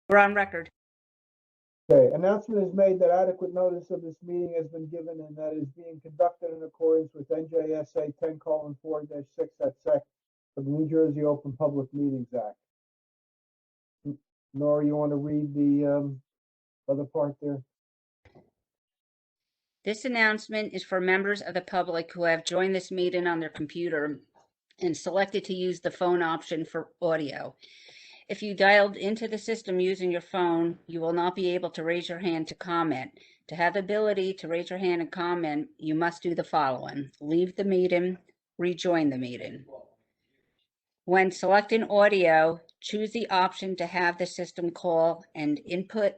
We're on record. Okay, announcement is made that adequate notice of this meeting has been given and that is being conducted in accordance with NJSA 10:4-6 at sec of the New Jersey Open Public Meetings Act. Nora, you want to read the other part there? This announcement is for members of the public who have joined this meeting on their computer and selected to use the phone option for audio. If you dialed into the system using your phone, you will not be able to raise your hand to comment. To have the ability to raise your hand and comment, you must do the following: leave the meeting, rejoin the meeting. When selecting audio, choose the option to have the system call and input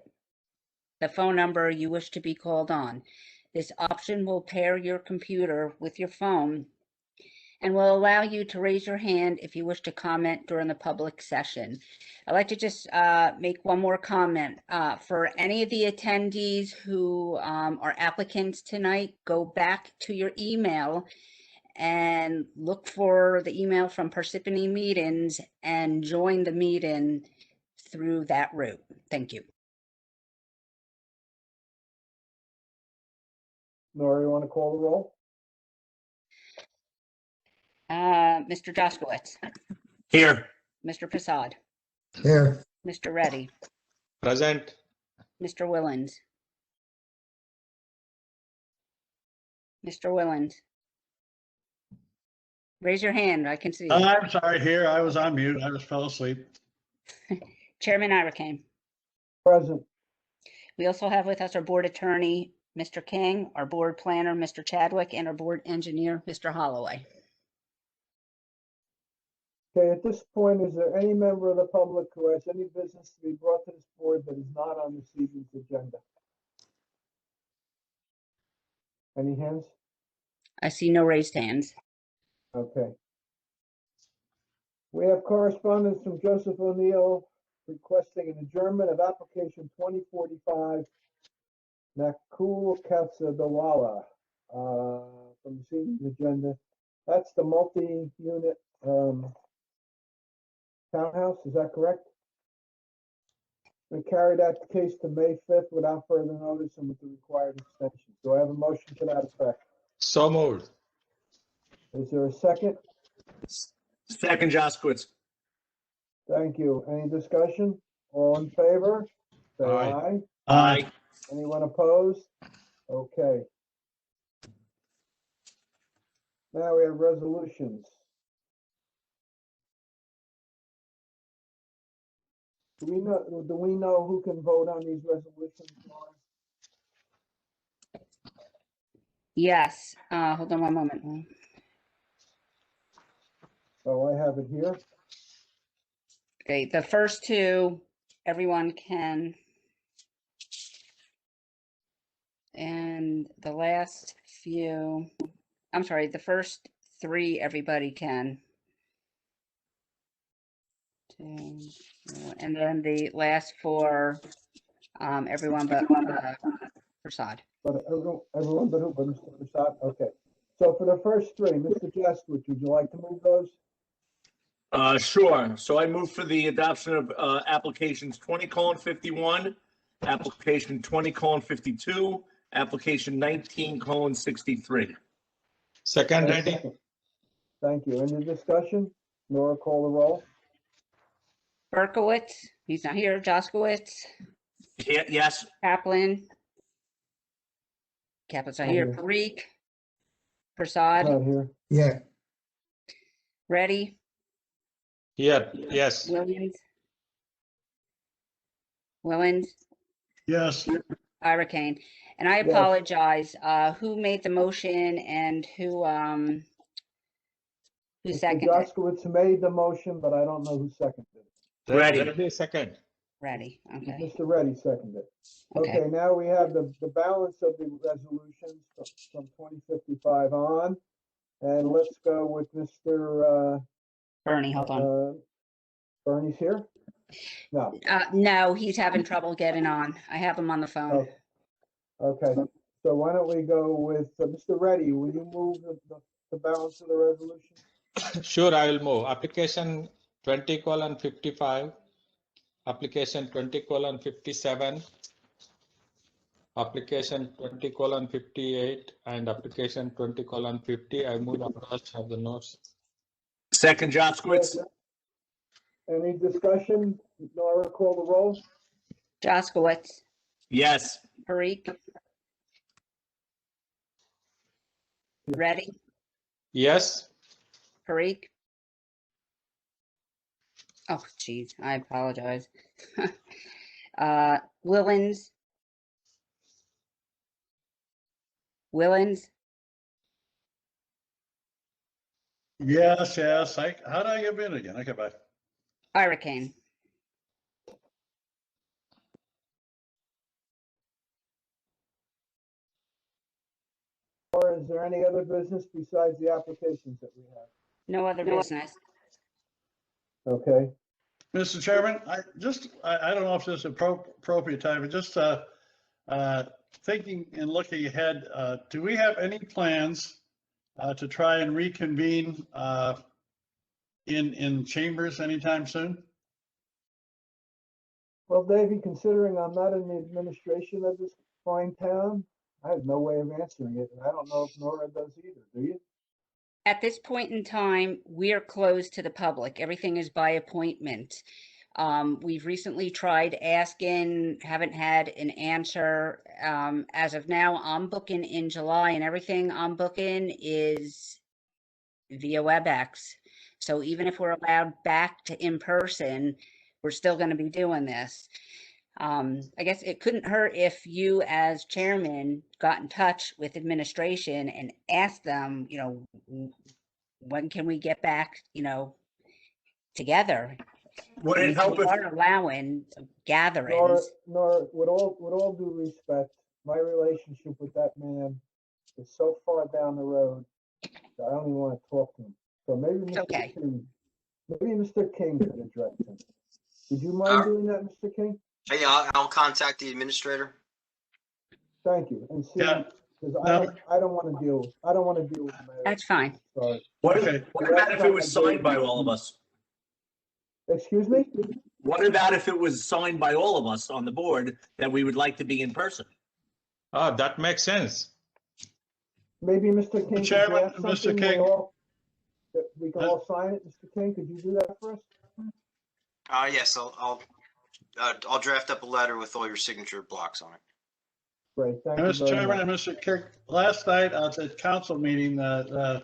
the phone number you wish to be called on. This option will pair your computer with your phone and will allow you to raise your hand if you wish to comment during the public session. I'd like to just make one more comment. For any of the attendees who are applicants tonight, go back to your email and look for the email from Parsippany Meetings and join the meeting through that route. Thank you. Nora, you want to call the roll? Mr. Jaskowitz. Here. Mr. Prasad. Here. Mr. Reddy. Present. Mr. Willens. Mr. Willens. Raise your hand. I can see you. I'm sorry, here. I was on mute. I just fell asleep. Chairman Irakane. Present. We also have with us our board attorney, Mr. King, our board planner, Mr. Chadwick, and our board engineer, Mr. Holloway. Okay, at this point, is there any member of the public who has any business to be brought to this board that is not on this evening's agenda? Any hands? I see no raised hands. Okay. We have correspondence from Joseph O'Neill requesting an adjournment of application 2045 Nakul Katsadawala from this evening's agenda. That's the multi-unit townhouse, is that correct? We carry that case to May 5th without further notice and with the required extension. Do I have a motion to that effect? So moved. Is there a second? Second, Jaskowitz. Thank you. Any discussion? All in favor? Say Aye. aye. Aye. Anyone opposed? Okay. Now we have resolutions. Do we know who can vote on these resolutions? Laura? Yes. Hold on one moment. Oh, I have it here. Okay, the first two, everyone can. And the last few, I'm sorry, the first three, everybody can. And then the last four, everyone but Prasad. But everyone but who? But Mr. Prasad? Okay. So for the first three, Mr. Jaskowitz, would you like to move those? Sure. So I move for the adoption of applications 20:51, application 20:52, application 19:63. Second, Reddy. Thank you. Any discussion? Nora, call the roll. Berkowitz, he's not here. Jaskowitz. Yes. Kaplan. Kaplan's not here. Not Parikh. Prasad. Not here. Yeah. Reddy. Yeah. Yes. Williams. Willens. Yes. Irakane. And I Yes. apologize. Who made the motion and who Mr. seconded? Jaskowitz made the motion, but I don't know who seconded it. Ready. Second. Reddy. Okay. Mr. Reddy seconded. Okay. Okay, now we have the balance of the resolutions from 2055 on. And let's go with Mr. Bernie, hold on. Bernie's here? No. No, he's having trouble getting on. I have him on the phone. Oh, okay, so why don't we go with Mr. Reddy? Will you move the balance of the resolution? Sure, I will move. Application 20:55, application 20:57, application 20:58, and application 20:50. I move across have the notes. Second, Jaskowitz. Any discussion? Nora, call the roll. Jaskowitz, Yes. Parikh. Ready, Yes. Parikh. Oh, geez, I apologize. Willens. Willens, Yes, yes. How did I get in again? Okay, bye. Hurricane. Or is there any other business besides the applications that we have? No other business. Okay, Mr. Chairman, I don't know if this is appropriate time, but just thinking and looking ahead, do we have any plans to try and reconvene in chambers anytime soon? well, Davey, considering I'm not in the administration of this fine town, I have no way of answering it, and I don't know if Nora does either, do you? At this point in time, we are closed to the public. Everything is by appointment. We've recently tried asking, haven't had an answer. As of now, I'm booking in July, and everything I'm booking is via WebEx. So even if we're allowed back to in person, we're still going to be doing this. I guess it couldn't hurt if you, as chairman, got in touch with administration and asked them, when can we get back, together? Would it help We if, are allowing gatherings. Nora, with all due respect, my relationship with that man is so far down the road that I don't even want to talk to him. So maybe Okay. Mr. King could address him. Would you mind doing that, Mr. King? Yeah, I'll contact the administrator. Thank you. And see, Yeah. because I don't want to deal with the mayor. That's fine. Sorry. what Okay. about if it was signed by all of us? Excuse me? What about if it was signed by all of us on the board that we would like to be in person? Ah, that makes sense. Maybe Mr. King could Chairman, draft Mr. something King. that we can all sign it. Mr. King, could you do that for us? Yes, I'll draft up a letter with all your signature blocks on it. Great, thank you Mr. very Chairman much. and Mr. Kirk, last night at the council meeting, the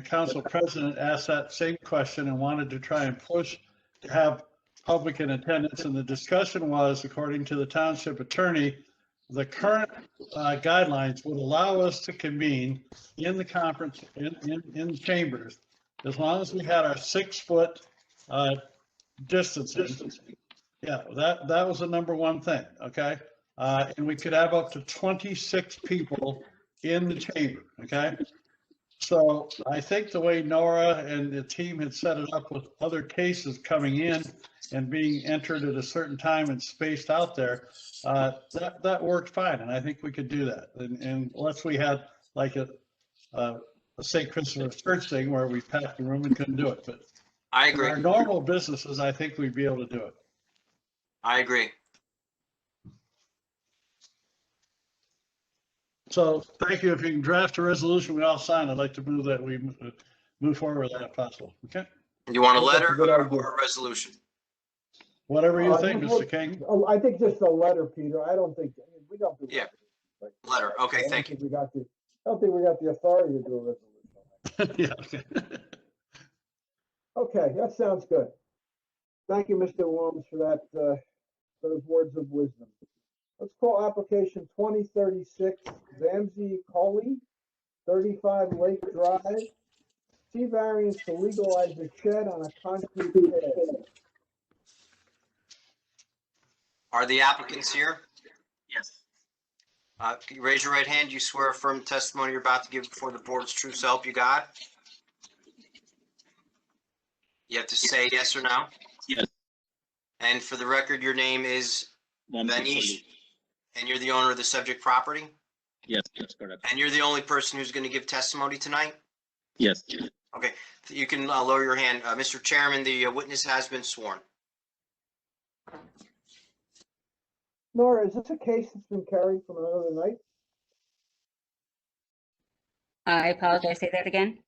council president asked that same question and wanted to try and push to have public in attendance. And the discussion was, according to the township attorney, the current guidelines would allow us to convene in the conference in chambers as long as we had our 6-foot distancing. Yeah, that was the number one thing, okay? And we could have up to 26 people in the chamber, okay? So I think the way Nora and the team had set it up with other cases coming in and being entered at a certain time and spaced out there, that worked fine, and I think we could do that. And unless we had like a St. Christopher's Church thing where we packed the room and couldn't do it, but I in agree. our normal businesses, I think we'd be able to do it. I agree. So thank you. If you can draft a resolution, we all sign. I'd like to move that we move forward with that if possible. Okay. You want a That's a letter good idea. or a resolution? Whatever you think, Mr. King. Oh, I think just a letter, Peter. I don't think, we don't do. Yeah. Like, Letter. Okay, I don't thank you. think I don't think we got the authority to do a resolution. Yeah. Okay. Okay, that sounds good. Thank you, Mr. Williams, for that, those words of wisdom. Let's call application 2036 Zamzi Coley, 35 Lake Drive. C variance to legalize a shed on a concrete pad. Are the applicants here? Yes. Can you raise your right hand? You swear affirm the testimony you're about to give before the board is true so help you God? You have to say yes or no? Yes. And for the record, your name is Vanish, and you're the owner of the subject property? Yes, correct. And you're the only person who's going to give testimony tonight? Yes. Okay, you can lower your hand. Mr. Chairman, the witness has been sworn. Nora, is this a case that's been carried from another night? I apologize, say that again?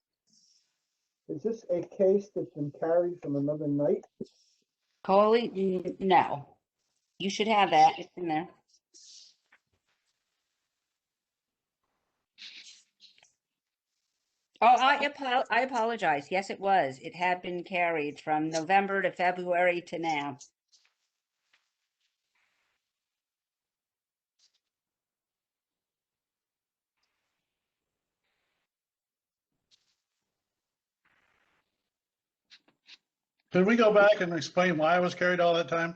Is this a case that's been carried from another night? Coley, no. You should have that, it's in there. Oh, I apologize. Yes, it was. It had been carried from November to February to now. Could we go back and explain why it was carried all that time?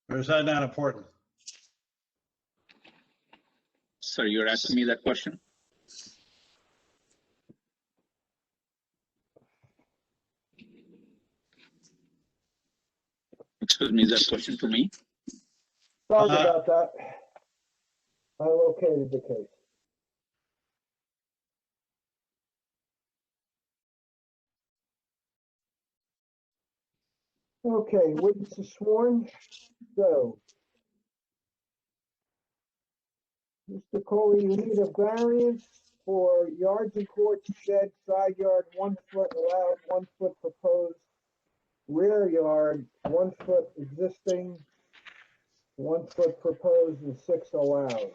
Or is that not important? Sir, you're asking me that question? Excuse me, is that question to me? Sorry about that. I located the case. Okay, witness is sworn. So, Mr. Coley, you need a variance for yards and courts, shed, side yard, 1 foot allowed, 1 foot proposed, rear yard, 1 foot existing, 1 foot proposed, and 6 allowed.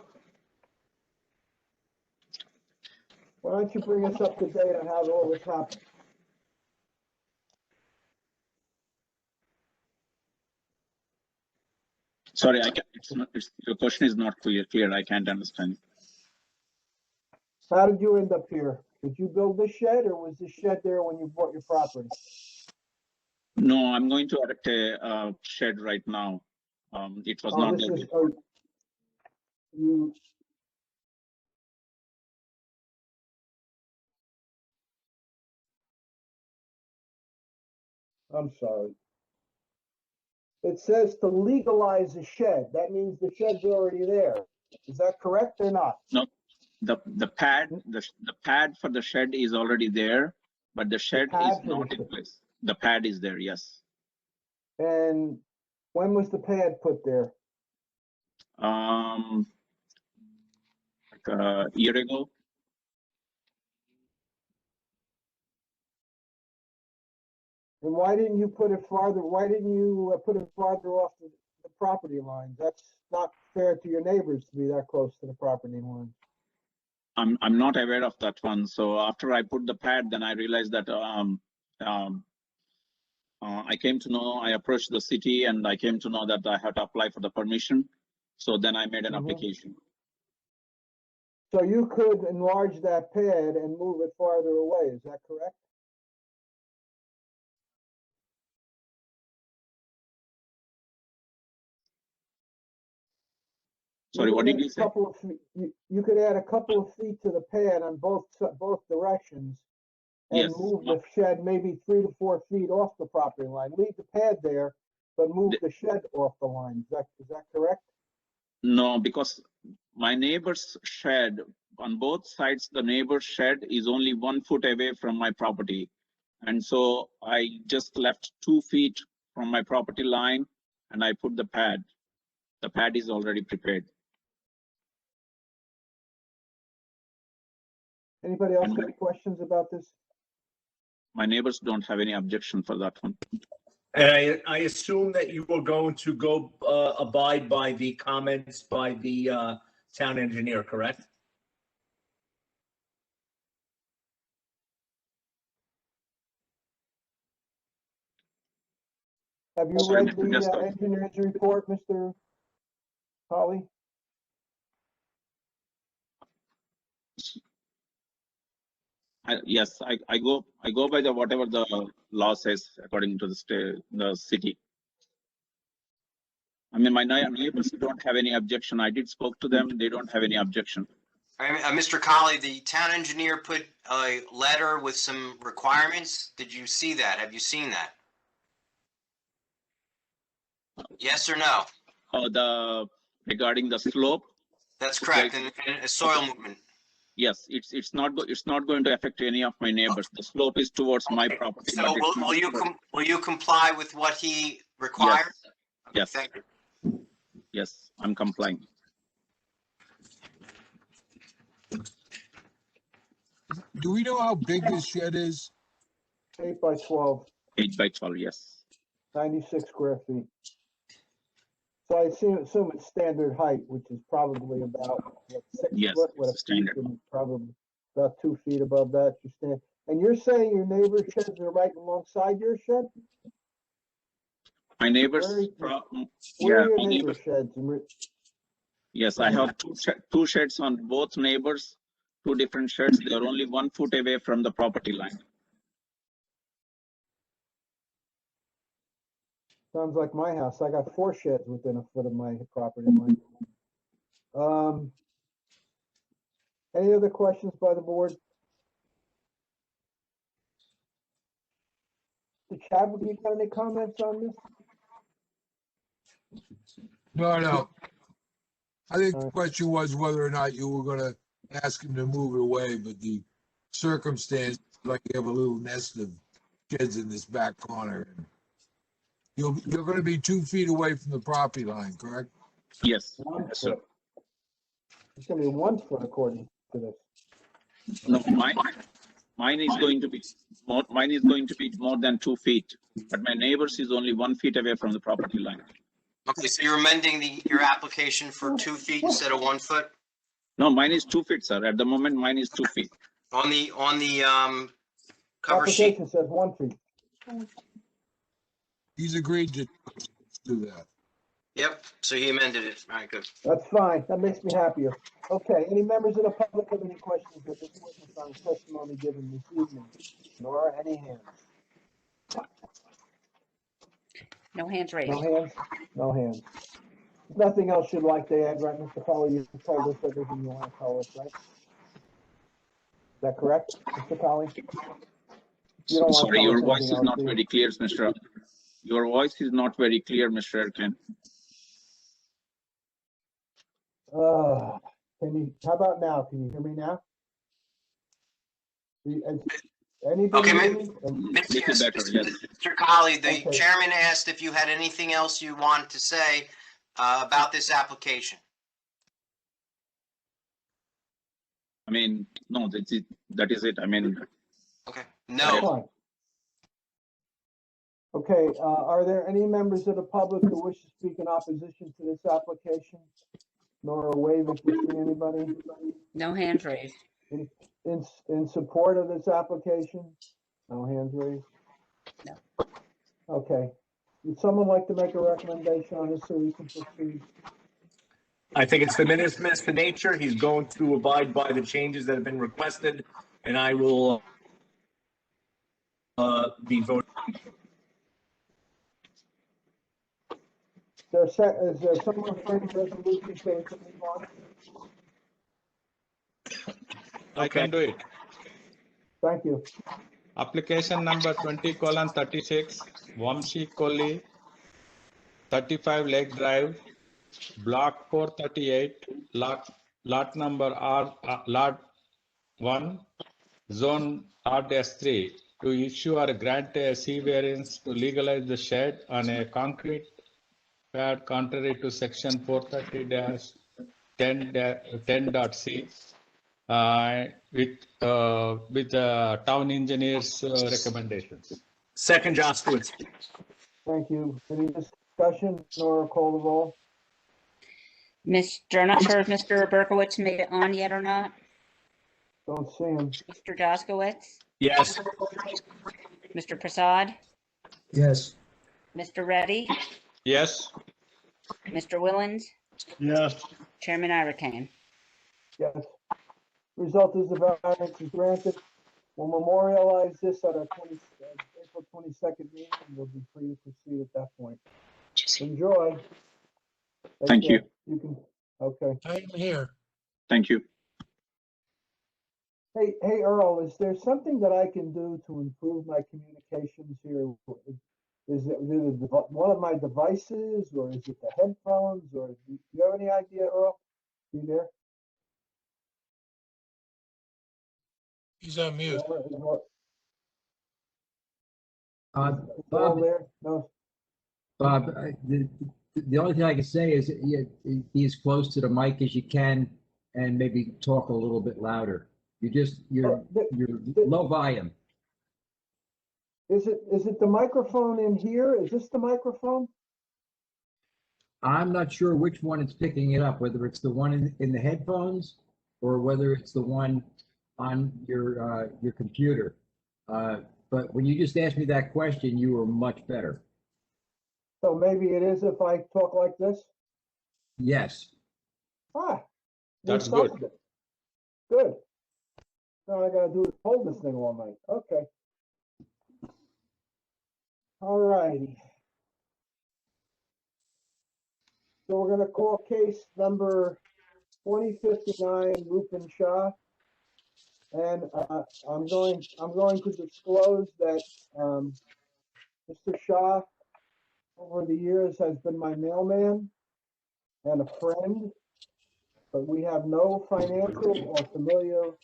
Why don't you bring us up to date on how all this happened? Sorry, I can't, your question is not clear. I can't understand. How did you end up here? Did you build this shed, or was this shed there when you bought your property? No, I'm going to erect a shed right now. It was not there. You. I'm sorry. It says to legalize a shed. That means the shed's already there. Is that correct or not? No, the pad for the shed is already there, but the shed is not in place. The pad is there, yes. And when was the pad put there? Like a year ago. And why didn't you put it farther? Why didn't you put it farther off the property line? That's not fair to your neighbors to be that close to the property line. I'm not aware of that one. So after I put the pad, then I realized that I came to know, I approached the city and I came to know that I had to apply for the permission. So then I made an application. So you could enlarge that pad and move it farther away, is that correct? Sorry, what did you say? You could add a couple of feet to the pad on both directions and Yes. move the shed maybe 3 to 4 feet off the property line. Leave the pad there, but move the shed off the line. Is that correct? No, because my neighbor's shed, on both sides, the neighbor's shed is only 1 foot away from my property. And so I just left 2 feet from my property line and I put the pad. The pad is already prepared. Anybody else have any questions about this? My neighbors don't have any objection for that one. And I assume that you were going to go abide by the comments by the town engineer, correct? Have you Sorry, read Mr. the Jester. engineer's report, Mr. Holly? Yes, I go by the whatever the law says according to the city. I mean, my neighbors don't have any objection. I did spoke to them. They don't have any objection. Mr. Colley, the town engineer put a letter with some requirements. Did you see that? Have you seen that? Yes or no? Regarding the slope. That's correct. And a soil movement. Yes, it's not going to affect any of my neighbors. The slope is towards my property. So will you comply with what he required? Yes. Thank you. Yes, I'm complying. Do we know how big this shed is? 8 by 12, 8 by 12, yes. 96 square feet. So I assume it's standard height, which is probably about, what, 6 Yes, foot with a it's peak, standard. and probably about 2 feet above that, you stand. And you're saying your neighbor's sheds are right alongside your shed? My neighbors, Where are yeah, your my neighbor's neighbors. sheds? Yes, I have two sheds on both neighbors, 2 different sheds. They are only 1 foot away from the property line. Sounds like my house. I got 4 sheds within a foot of my property line. Any other questions by the board? Chad, you got any comments on this? No. I think the Alright. question was whether or not you were gonna ask him to move it away, but the circumstance, like you have a little nest of sheds in this back corner. You're gonna be 2 feet away from the property line, correct? Yes, 1 yes, sir. foot. It's gonna be 1 foot according to this. No, mine is going to be more than 2 feet, but my neighbors is only 1 feet away from the property line. Okay, so you're amending your application for 2 feet instead of 1 foot? No, mine is 2 feet, sir. At the moment, mine is 2 feet. On the cover sheet, Application says 1 feet. He's agreed to do that. yep, so he amended it. All right, good. That's fine. That makes me happier. Okay, any members of the public have any questions of this witness on testimony given this evening? Nora, any hands? No hands raised. No hands? No hands. If nothing else you'd like to add, right, Mr. Colley? You told us everything you want to tell us, right? Is that correct, Mr. Colley? You don't want to Sorry, tell your us voice anything is else, not do you? very clear, Mr. Your voice is not very clear, Mr. Erkin. How about now? Can you hear me now? Anybody Okay, hear me? Little better, yes. Mr. Colley, the Okay. chairman asked if you had anything else you wanted to say about this application. I mean, no, that is it. I mean, Okay, That's no. fine. Okay, are there any members of the public who wish to speak in opposition to this application? Nor a wave if you see anybody No hands raised. in support of this application? No hands raised? No. Okay. Would someone like to make a recommendation on this so we can proceed? I think it's the minister for nature. He's going to abide by the changes that have been requested, and I will be voting. Is there someone referring to resolution so we can move on? I can do it. Thank you. Application number 20:36, Vamshi Kohli, 35 Lake Drive, Block 438, lot number Lot 1, Zone R-3, to issue or grant a C variance to legalize the shed on a concrete pad contrary to section 430-10.c, with town engineer's recommendations. Second, Jaskowitz. Thank you. Any discussion? Nora, call the roll. I'm not sure if Mr. Berkowitz made it on yet or not. Don't see him. Mr. Jaskowitz, Yes. Mr. Prasad, Yes. Mr. Reddy, Yes, Mr. Willens, Yes, Chairman Irakane. Yes. Result is the variance is granted. We'll memorialize this at our April 22nd meeting, and we'll be free to proceed at that point. Enjoy. Take Thank care. you. You can, okay. I'm here. Thank you. Hey, Earl, is there something that I can do to improve my communications here? Is it one of my devices, or is it the headphones, or do you have any idea, Earl? You there? He's on mute. Earl Bob, there? No. Bob, the only thing I can say is be as close to the mic as you can and maybe talk a little bit louder. You're low volume. Is it the microphone in here? Is this the microphone? I'm not sure which one it's picking it up, whether it's the one in the headphones or whether it's the one on your computer. But when you just asked me that question, you were much better. So maybe it is if I talk like this? Yes. Ah. That's we good. solved it. Good. Now I gotta do is hold this thing all night. Okay. All righty. So we're gonna call case number 2059 Rupin Shah. And I'm going to disclose that Mr. Shah over the years has been my mailman and a friend, but we have no financial or familial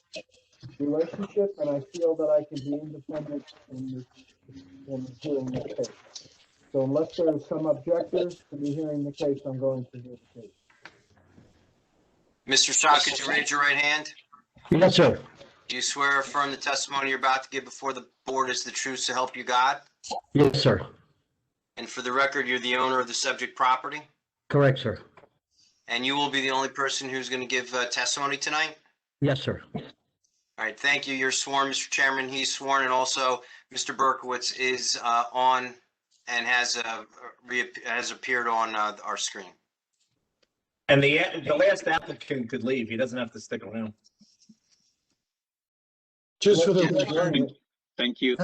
relationship, and I feel that I can be independent in hearing this case. So unless there are some objectors to me hearing the case, I'm going to hear the case. Mr. Shah, could you raise your right hand? Yes, sir. Do you swear or affirm the testimony you're about to give before the board is the truth so help you God? Yes, sir. And for the record, you're the owner of the subject property? Correct, sir. And you will be the only person who's going to give testimony tonight? Yes, sir. All right, thank you. You're sworn, Mr. Chairman. He's sworn, and also Mr. Berkowitz is on and has appeared on our screen. And the last applicant could leave. He doesn't have to stick around. Just for the Yes, record, Thank you.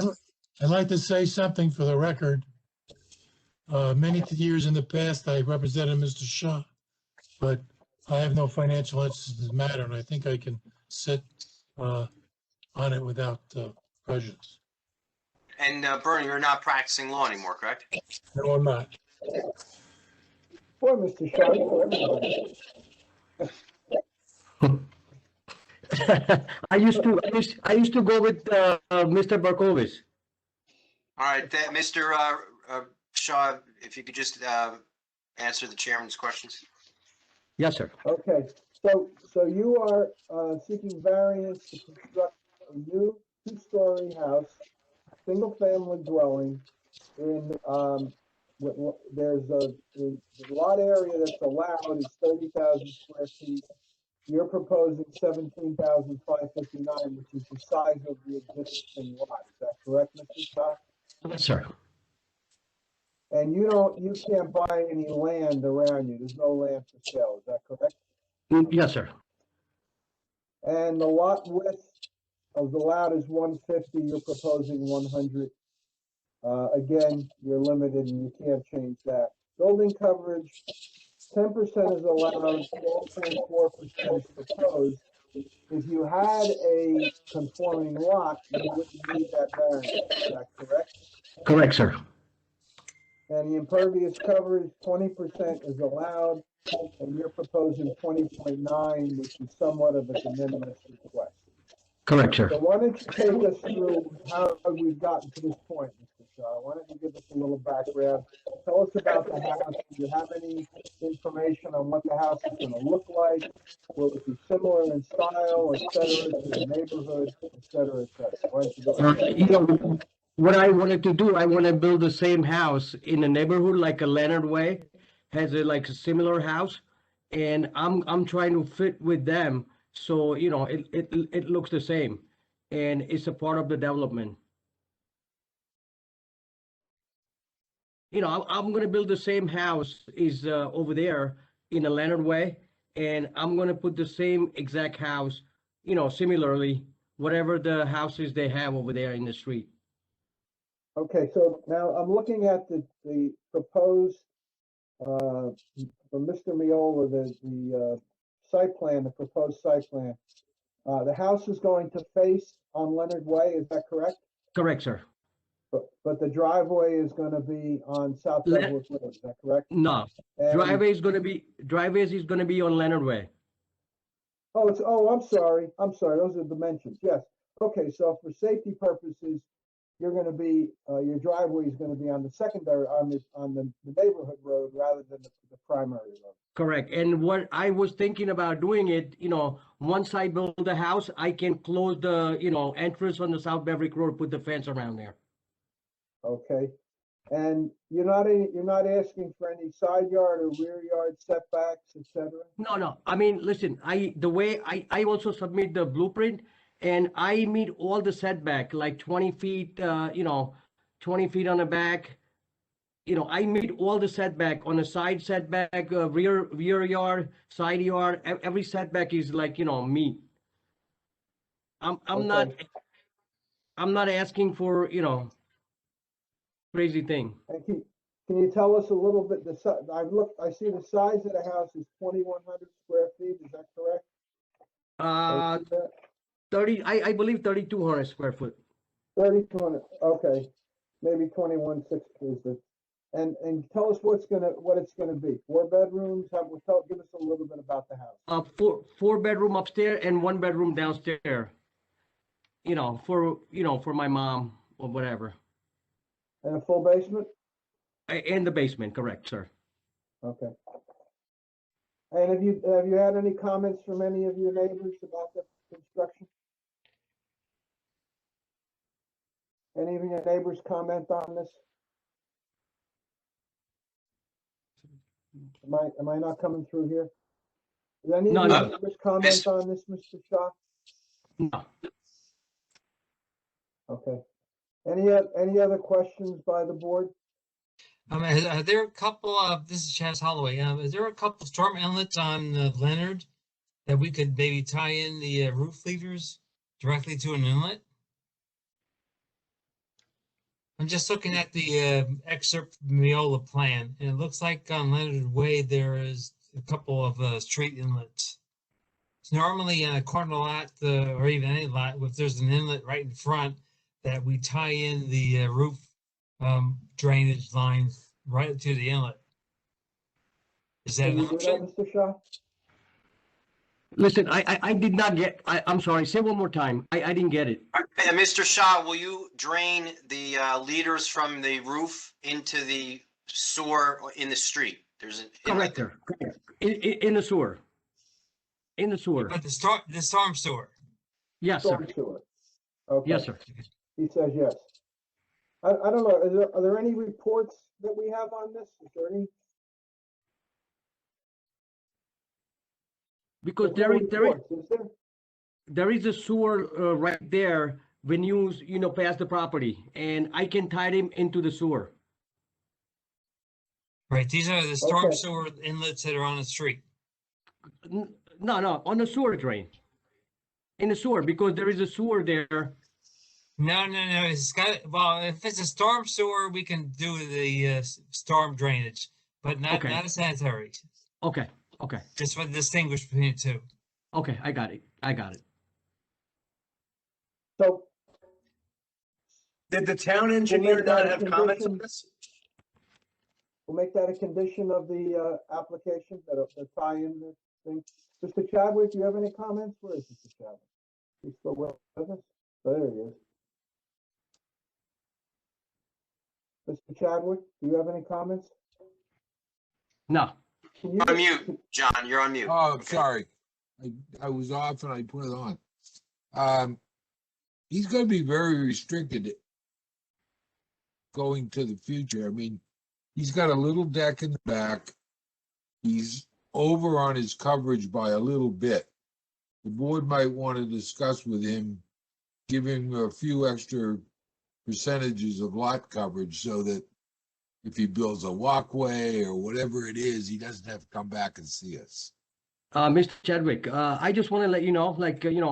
I'd like to say something for the record. Many years in the past, I represented Mr. Shah, but I have no financial interest in the matter, and I think I can sit on it without prejudice. And Bernie, you're not practicing law anymore, correct? No, I'm not. Boy, Mr. Shah, for everybody. I used to go with Mr. Berkowitz. All right, Mr. Shaw, if you could just answer the chairman's questions. Yes, sir. Okay, so you are seeking variance to construct a new two-story house, single-family dwelling in, there's the lot area that's allowed is 30,000 square feet. You're proposing 17,559, which is the size of the existing lot. Is that correct, Mr. Shah? Yes, sir. And you can't buy any land around you. There's no land for sale. Is that correct? Yes, sir. And the lot width of the lot is 150. You're proposing 100. Again, you're limited and you can't change that. Building coverage, 10% is allowed, 12.4% is proposed. If you had a conforming lot, you wouldn't need that variance. Is that correct? Correct, sir. And the impervious coverage, 20% is allowed, and you're proposing 20.9, which is somewhat of a de minimis request. Correct, sir. So why don't you take us through how we've gotten to this point, Mr. Shah? Why don't you give us a little background? Tell us about the house. Do you have any information on what the house is going to look like? Will it be similar in style, et cetera, to the neighborhood, et cetera, et cetera? Why don't you go ahead? What I wanted to do, I want to build the same house in a neighborhood like a Leonard Way, has a similar house, and I'm trying to fit with them, so it looks the same, and it's a part of the development. I'm gonna build the same house is over there in a Leonard Way, and I'm gonna put the same exact house, similarly, whatever the houses they have over there in the street. Okay, so now I'm looking at the proposed, from Mr. Miola, the site plan, the proposed site plan. The house is going to face on Leonard Way, is that correct? Correct, sir. But the driveway is going to be on South Douglas Road, is that correct? No, And- driveways is gonna be on Leonard Way. I'm sorry, those are dimensions, yes. Okay, so for safety purposes, you're gonna be, your driveway is gonna be on the secondary, on the neighborhood road rather than the primary road. Correct. And what I was thinking about doing it, once I build the house, I can close the, entrance on the South Beverly Road, put the fence around there. Okay, and you're not asking for any side yard or rear yard setbacks, et cetera? No. I mean, listen, the way I also submit the blueprint and I meet all the setback, like 20 feet, 20 feet on the back. I meet all the setback on the side setback, rear yard, side yard, every setback is like, meet. I'm not, Okay. I'm not asking for, crazy thing. And can you tell us a little bit, I see the size of the house is 2,100 square feet, is that correct? Uh, 30, I believe 3,200 square foot. 3,200, okay, maybe 21,600 is it? And tell us what it's gonna be, 4 bedrooms, give us a little bit about the house. Four bedroom upstairs and 1 bedroom downstairs. For my mom or whatever. And a full basement? In the basement, correct, sir. Okay. And have you had any comments from any of your neighbors about the construction? Any of your neighbors comment on this? Am I not coming through here? Did any of your neighbors comment on this, Mr. Shaw? No. Okay. Any other questions by the board? Are there a couple of, this is Chaz Holloway, is there a couple storm inlets on Leonard that we could maybe tie in the roof leaders directly to an inlet? I'm just looking at the excerpt from the Miola plan, and it looks like on Leonard Way there is a couple of street inlets. So normally on a corner lot, or even any lot, if there's an inlet right in front, that we tie in the roof drainage lines right to the inlet. Is that Can an you do that, option? Mr. Shaw? Listen, I did not get, I'm sorry, say one more time. I didn't get it. Mr. Shaw, will you drain the leaders from the roof into the sewer in the street? There's an inlet. Correct, sir. Correct. In the sewer. In the sewer. But the storm sewer. Yes, sir. Storm sewer. Okay. Yes, sir. He says yes. I don't know, are there any reports that we have on this? Is there any? Because there is a sewer right there when you pass the property, and I can tie them into the sewer. Right, these are the storm sewer inlets that are on the street. No, on the sewer drain. In the sewer, because there is a sewer there. No, it's got, well, if it's a storm sewer, we can do the storm drainage, but not a sanitary. Okay. Just want to distinguish between the two. Okay, I got it. So. Did the town engineer not have comments on this? We'll make that a condition of the application, that tie in the thing. Mr. Chadwick, do you have any comments? Where is Mr. Chadwick? He's still with us? Oh, there he is. Mr. Chadwick, do you have any comments? No. You're on mute, John. You're on mute. Oh, sorry. I was off and I put it on. He's going to be very restricted going to the future. I mean, he's got a little deck in the back. He's over on his coverage by a little bit. The board might want to discuss with him, giving him a few extra percentages of lot coverage so that if he builds a walkway or whatever it is, he doesn't have to come back and see us. Mr. Chadwick, I just want to let you know,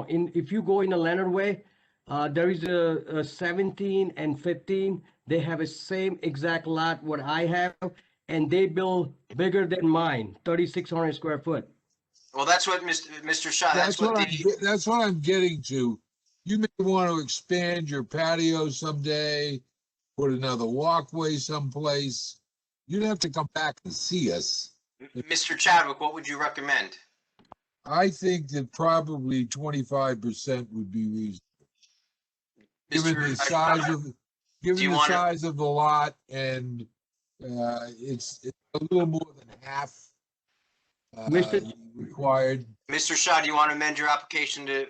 if you go in the Leonard Way, there is a 17 and 15. They have a same exact lot what I have, and they build bigger than mine, 3,600 square foot. Well, that's what Mr. Shaw. That's what I'm getting to. You may want to expand your patio someday, put another walkway someplace. You'd have to come back and see us. Mr. Chadwick, what would you recommend? I think that probably 25% would be reasonable. Given the size of given you the want to- size of the lot and it's a little more than half Mr. required. Mr. Shaw, do you want to amend your application to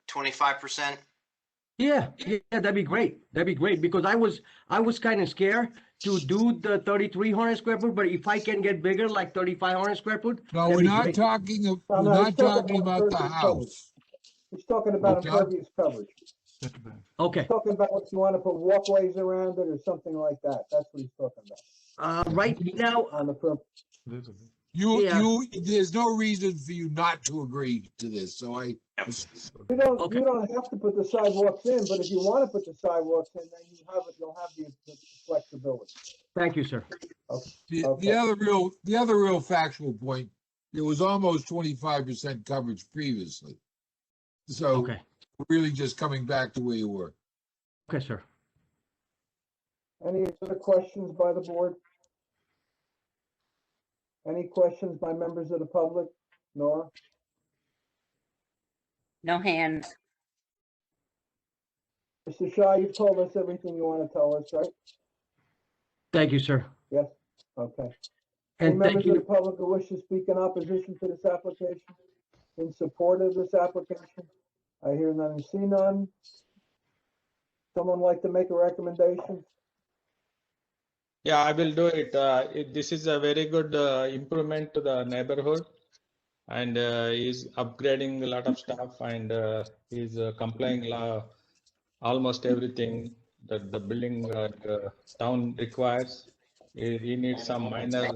25%? Yeah, that'd be great. That'd be great because I was kind of scared to do the 3,300 square foot, but if I can get bigger, like 3,500 square foot. No, that'd we're be not great. talking, No, we're no, not he's talking talking about about the impervious coverage. house. He's talking about Okay. impervious coverage. Okay, Talking about if you want to put walkways around it or something like that. That's what he's talking about. right now, On the front. You, there's no reason for you not to agree to this, so I. You don't, Okay. you don't have to put the sidewalks in, but if you want to put the sidewalks in, then you'll have the flexibility. thank you, sir. The Okay. other real factual point, it was almost 25% coverage previously. So Okay, really just coming back to where you were. okay, sir. Any other questions by the board? Any questions by members of the public? Nora? No hands. Mr. Shaw, you've told us everything you want to tell us, right? Thank you, sir. Yes? Okay. Any And thank members of the you. public who wish to speak in opposition to this application? In support of this application? I hear none and see none. Someone like to make a recommendation? Yeah, I will do it. This is a very good improvement to the neighborhood, and is upgrading a lot of stuff, and is complying almost everything that the building the town requires. He needs some minor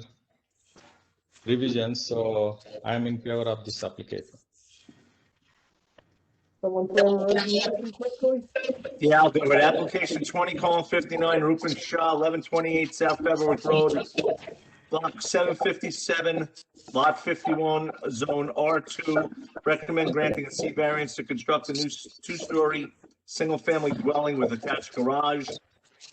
revisions, so I am in favor of this application. Someone favor resolution quickly? Yeah, I'll do it. Application 20:59, Rupin Shaw, 1128 South Beverwick Road, block 757, lot 51, zone R2. Recommend granting a C variance to construct a new two-story, single-family dwelling with attached garage,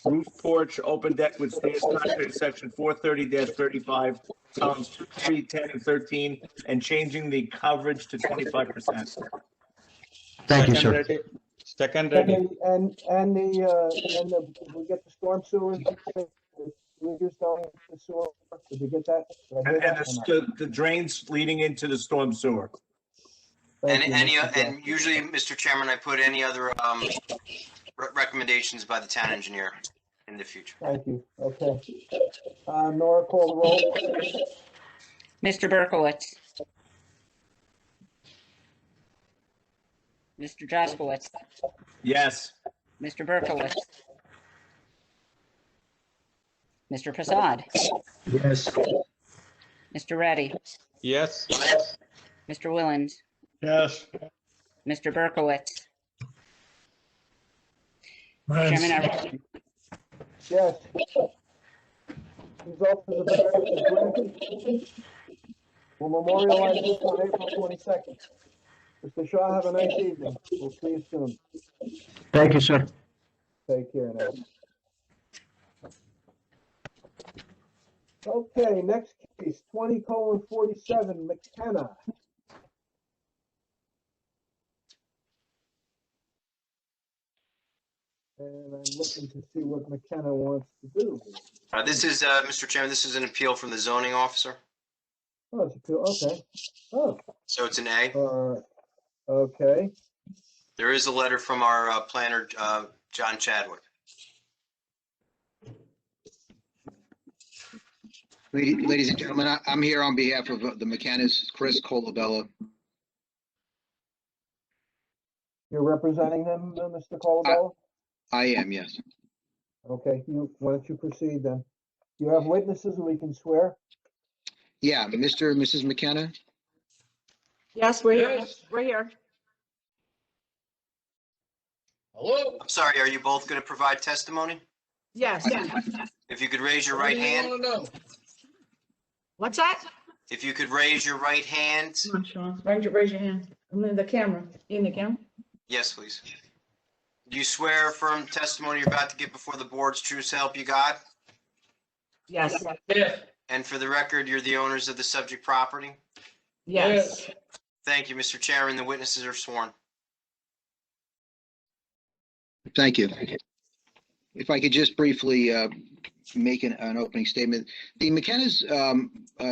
roof porch, open deck with stairs, contrary to section 430-35, columns 2, 3, 10, and 13, and changing the coverage to 25%. Thank you, Second sir. ready. Second ready. And we get the storm sewers, we just don't have the sewer, did you get that? Did I hear And that or not? the drains leading into the storm sewer. Thank you, Mr. Jeff. And usually, Mr. Chairman, I put any other recommendations by the town engineer in the future. Thank you, okay. Nora, call the roll. Mr. Berkowitz. Mr. Jaskowitz. Yes. Mr. Berkowitz. Mr. Prasad. Yes. Mr. Reddy. Yes. Mr. Willens. Yes. Mr. Berkowitz. Mine's- Chairman, I Yes. Results of the variance is granted. We'll memorialize this on April 22nd. Mr. Shaw, have a nice evening. We'll see you soon. Thank you, sir. Take care now. Okay, next case, 20:47, McKenna. And I'm looking to see what McKenna wants to do. This is, Mr. Chairman, this is an appeal from the zoning officer, Oh, it's a appeal, okay. Oh, so it's an A. okay. There is a letter from our planner, John Chadwick. Ladies and gentlemen, I'm here on behalf of the McKennas, Chris Colabella. You're representing them, Mr. Colabella? I am, yes. Okay, why don't you proceed then? You have witnesses we can swear? Yeah, Mr. and Mrs. McKenna? Yes, we're here. We're here. Hello? I'm sorry, are you both going to provide testimony? Yes. If you could raise your right hand, What's that? if you could raise your right hand. Come on, Sean. Raise your hand. I'm in the camera. You in the camera? Yes, please. Do you swear affirm testimony you're about to give before the board's true self you got? Yes. And for the record, you're the owners of the subject property? Yes. Thank you, Mr. Chairman. The witnesses are sworn. Thank you. If I could just briefly make an opening statement. The McKenna's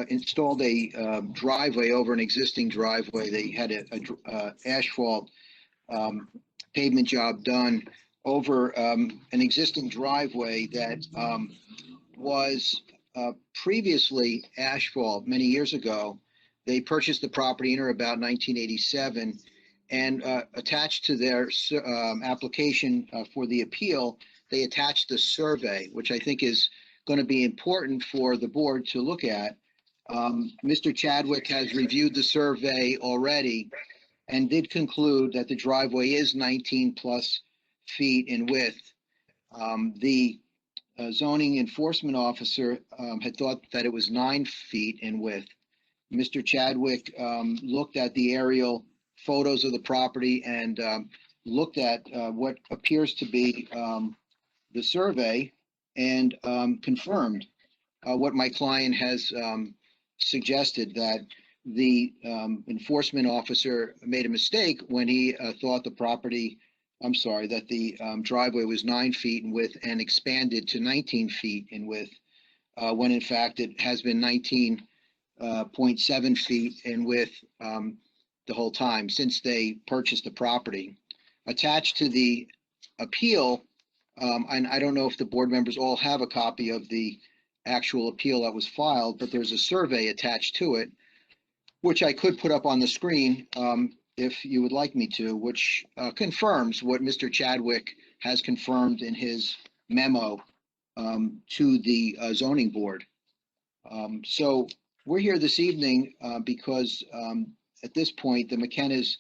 installed a driveway over an existing driveway. They had a asphalt pavement job done over an existing driveway that was previously asphalt many years ago. They purchased the property in or about 1987, and attached to their application for the appeal, they attached the survey, which I think is going to be important for the board to look at. Mr. Chadwick has reviewed the survey already and did conclude that the driveway is 19 plus feet in width. The zoning enforcement officer had thought that it was 9 feet in width. Mr. Chadwick looked at the aerial photos of the property and looked at what appears to be the survey and confirmed what my client has suggested, that the enforcement officer made a mistake when he thought the property, that the driveway was 9 feet in width and expanded to 19 feet in width, when in fact it has been 19.7 feet in width the whole time since they purchased the property. Attached to the appeal, and I don't know if the board members all have a copy of the actual appeal that was filed, but there's a survey attached to it, which I could put up on the screen if you would like me to, which confirms what Mr. Chadwick has confirmed in his memo to the zoning board. So we're here this evening because at this point, the McKennas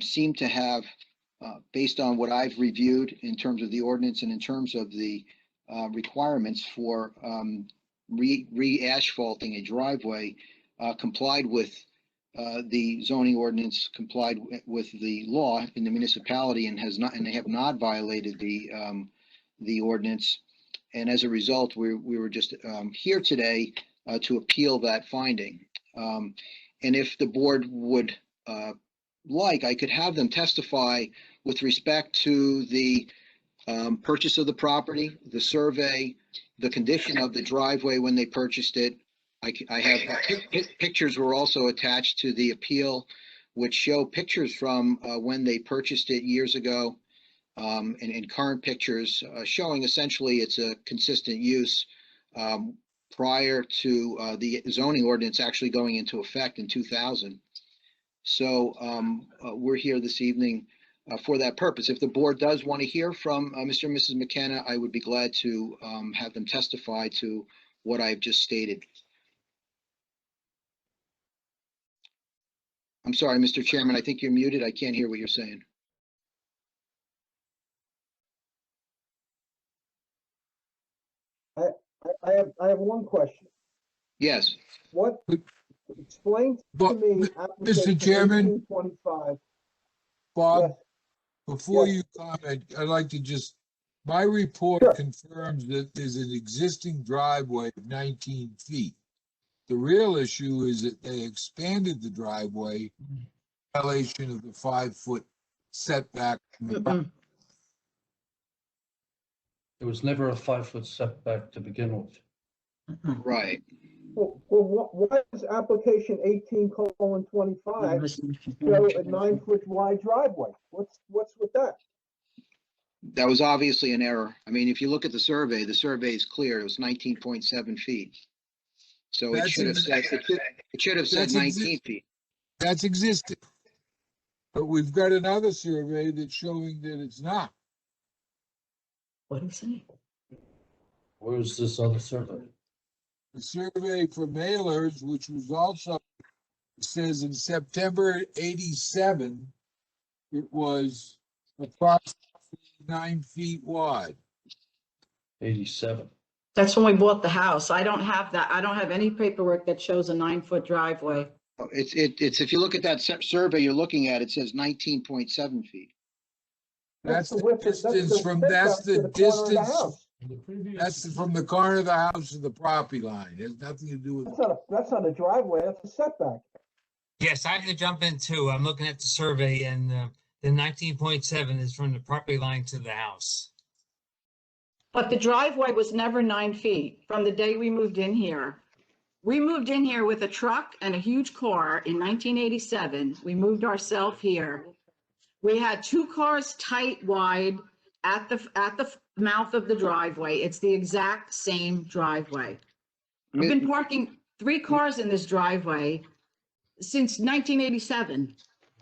seem to have, based on what I've reviewed in terms of the ordinance and in terms of the requirements for re-asphalting a driveway, complied with the zoning ordinance, complied with the law in the municipality, and they have not violated the ordinance. And as a result, we were just here today to appeal that finding. And if the board would like, I could have them testify with respect to the purchase of the property, the survey, the condition of the driveway when they purchased it. I have pictures were also attached to the appeal, which show pictures from when they purchased it years ago, and current pictures showing essentially it's a consistent use prior to the zoning ordinance actually going into effect in 2000. So we're here this evening for that purpose. If the board does want to hear from Mr. and Mrs. McKenna, I would be glad to have them testify to what I've just stated. I'm sorry, Mr. Chairman, I think you're muted. I can't hear what you're saying. I have one question. Yes. What, explain to me. Mr. Chairman, 1825. Bob, Yes. before Yes. you comment, I'd like to just, my report Sure. confirms that there's an existing driveway of 19 feet. The real issue is that they expanded the driveway in violation of the 5-foot setback. Mm-mm. There was never a 5-foot setback to begin with. Right. Well, why is application 18:25 show a 9-foot wide driveway? What's with that? That was obviously an error. I mean, if you look at the survey is clear. It was 19.7 feet. So it should have said 19 feet. That's existing. But we've got another survey that's showing that it's not. What is it? Where is this other survey? The survey for mailers, which was also, it says in September '87, it was approximately 9 feet wide. 87. That's when we bought the house. I don't have that. I don't have any paperwork that shows a 9-foot driveway. It's if you look at that survey you're looking at, it says 19.7 feet. That's the width- distance from, that's the corner of the distance, house. that's from the corner of the house to the property line. It has nothing to do with. That's not a driveway, that's a setback. Yes, I had to jump in too. I'm looking at the survey and the 19.7 is from the property line to the house. But the driveway was never 9 feet from the day we moved in here. We moved in here with a truck and a huge car in 1987. We moved ourselves here. We had 2 cars tight wide at the mouth of the driveway. It's the exact same driveway. I've been parking 3 cars in this driveway since 1987.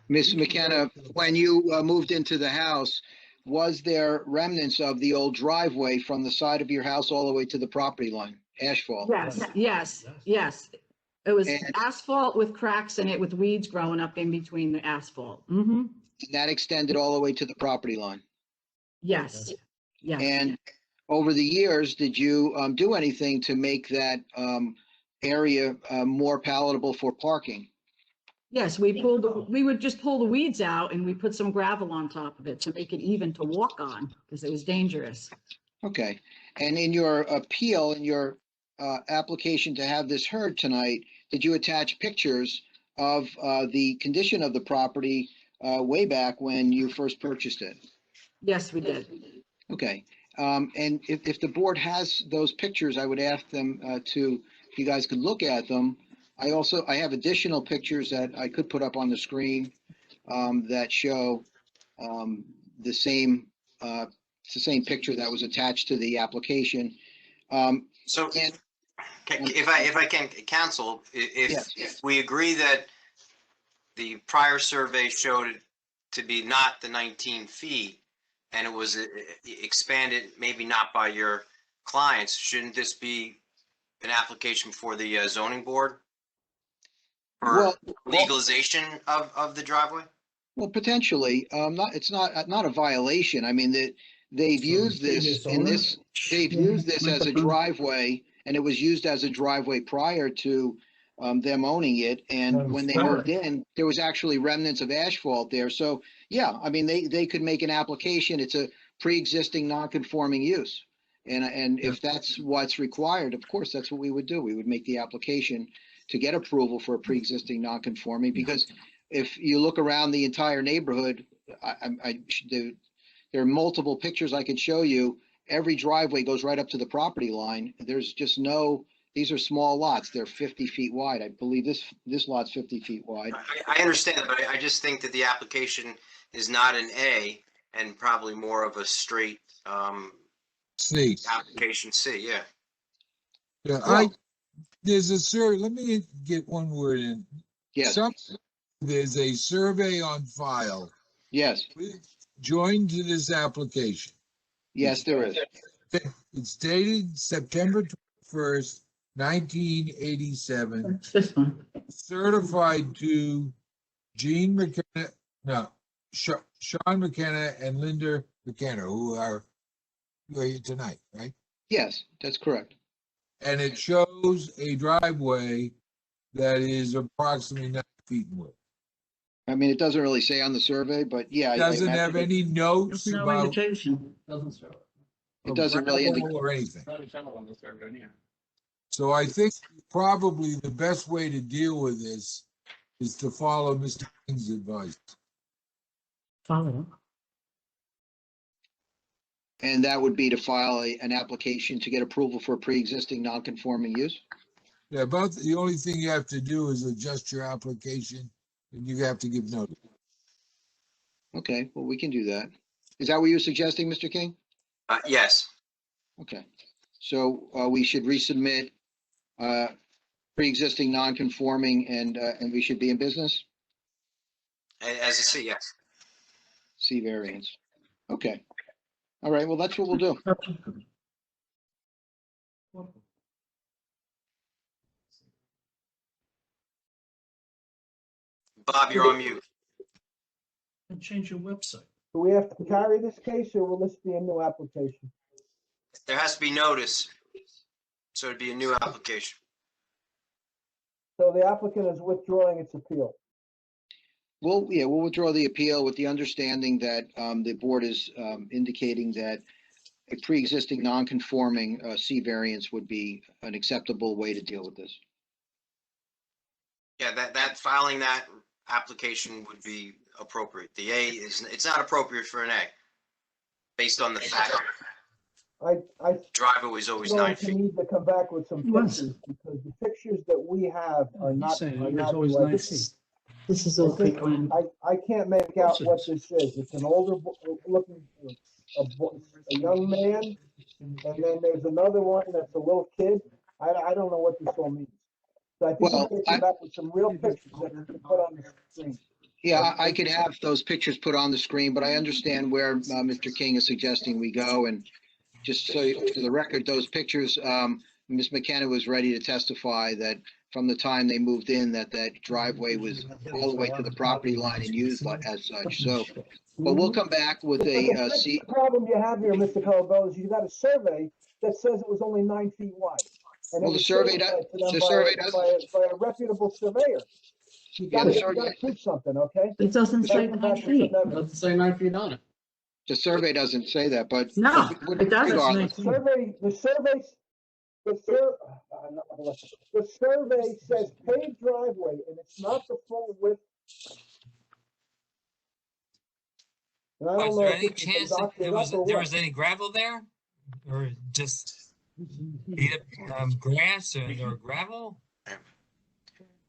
Ms. McKenna, when you moved into the house, was there remnants of the old driveway from the side of your house all the way to the property line, asphalt? Yes. It was And- asphalt with cracks in it with weeds growing up in between the asphalt. And that extended all the way to the property line? Yes. And over the years, did you do anything to make that area more palatable for parking? Yes, we would just pull the weeds out and we put some gravel on top of it to make it even to walk on because it was dangerous. Okay. And in your appeal, in your application to have this heard tonight, did you attach pictures of the condition of the property way back when you first purchased it? Yes, we did. Okay. And if the board has those pictures, I would ask them to, if you guys could look at them. I have additional pictures that I could put up on the screen that show the same picture that was attached to the application. So if I can, counsel, if we agree that the prior survey showed it to be not the 19 feet and it was expanded, maybe not by your clients, shouldn't this be an application for the zoning board for legalization of the driveway? Well, potentially, it's not a violation. I mean, they've used this as a driveway, and it was used as a driveway prior to them owning it. And when they moved in, there was actually remnants of asphalt there. So, yeah, I mean, they could make an application. It's a pre-existing non-conforming use. And if that's what's required, of course, that's what we would do. We would make the application to get approval for a pre-existing non-conforming, because if you look around the entire neighborhood, there are multiple pictures I could show you. Every driveway goes right up to the property line. There's just these are small lots. They're 50 feet wide. I believe this lot's 50 feet wide. I understand that, but I just think that the application is not an A and probably more of a straight C. Application C, yeah. Yeah, there's a survey. Let me get one word in. Yes. There's a survey on file. Yes. Joined to this application. Yes, there is. It's dated September 21st, 1987. Certified to Sean McKenna and Linda McKenna, who are here tonight, right? Yes, that's correct. And it shows a driveway that is approximately 9 feet in width. I mean, it doesn't really say on the survey, but yeah. It doesn't have any notes about. Doesn't show it. It doesn't really indicate or anything. Not a channel on the survey, yeah. So I think probably the best way to deal with this is to follow Mr. King's advice. Follow. And that would be to file an application to get approval for a pre-existing non-conforming use? Yeah, about the only thing you have to do is adjust your application and you have to give notice. Okay, well, we can do that. Is that what you're suggesting, Mr. King? Yes. Okay, so we should resubmit pre-existing non-conforming and we should be in business? As a C, yes. C variance. Okay. All right, well, that's what we'll do. Bob, you're on mute. And change your website. Do we have to carry this case, or will this be a new application? There has to be notice, so it'd be a new application. So the applicant is withdrawing its appeal. Well, yeah, we'll withdraw the appeal with the understanding that the board is indicating that a pre-existing non-conforming C variance would be an acceptable way to deal with this. Yeah, that filing that application would be appropriate. The A it's not appropriate for an A, based on the fact. I Driveway was always going 9 to feet. need to come back with some pictures because the pictures that we have are not. saying are it's not always like- 9 feet. This is okay. I can't make out what this is. It's an older looking, a young man, and then there's another one that's a little kid. I don't know what this all means. So I think Well, we need to come back with some real pictures that we can put on the screen. Yeah, I could have those pictures put on the screen, but I understand where Mr. King is suggesting we go. And just so for the record, those pictures, Ms. McKenna was ready to testify that from the time they moved in, that driveway was all the way to the property line and used as such. So, but we'll come back with a The problem you have here, Mr. Colabello, is you got a survey that says it was only 9 feet wide. And it Well, the was survey certified to them the by survey a- doesn't. by a reputable surveyor. You Yeah, gotta, the you survey- gotta prove something, okay? It doesn't You gotta say come 9 back with some feet. evidence. Doesn't say 9 feet on it. The survey doesn't say that, but. No, it doesn't. regardless. The survey says paved driveway, and it's not the full width. And I don't Was know there if any this is chance that doctored there up or was what. any gravel there? Or just beat up grass or gravel?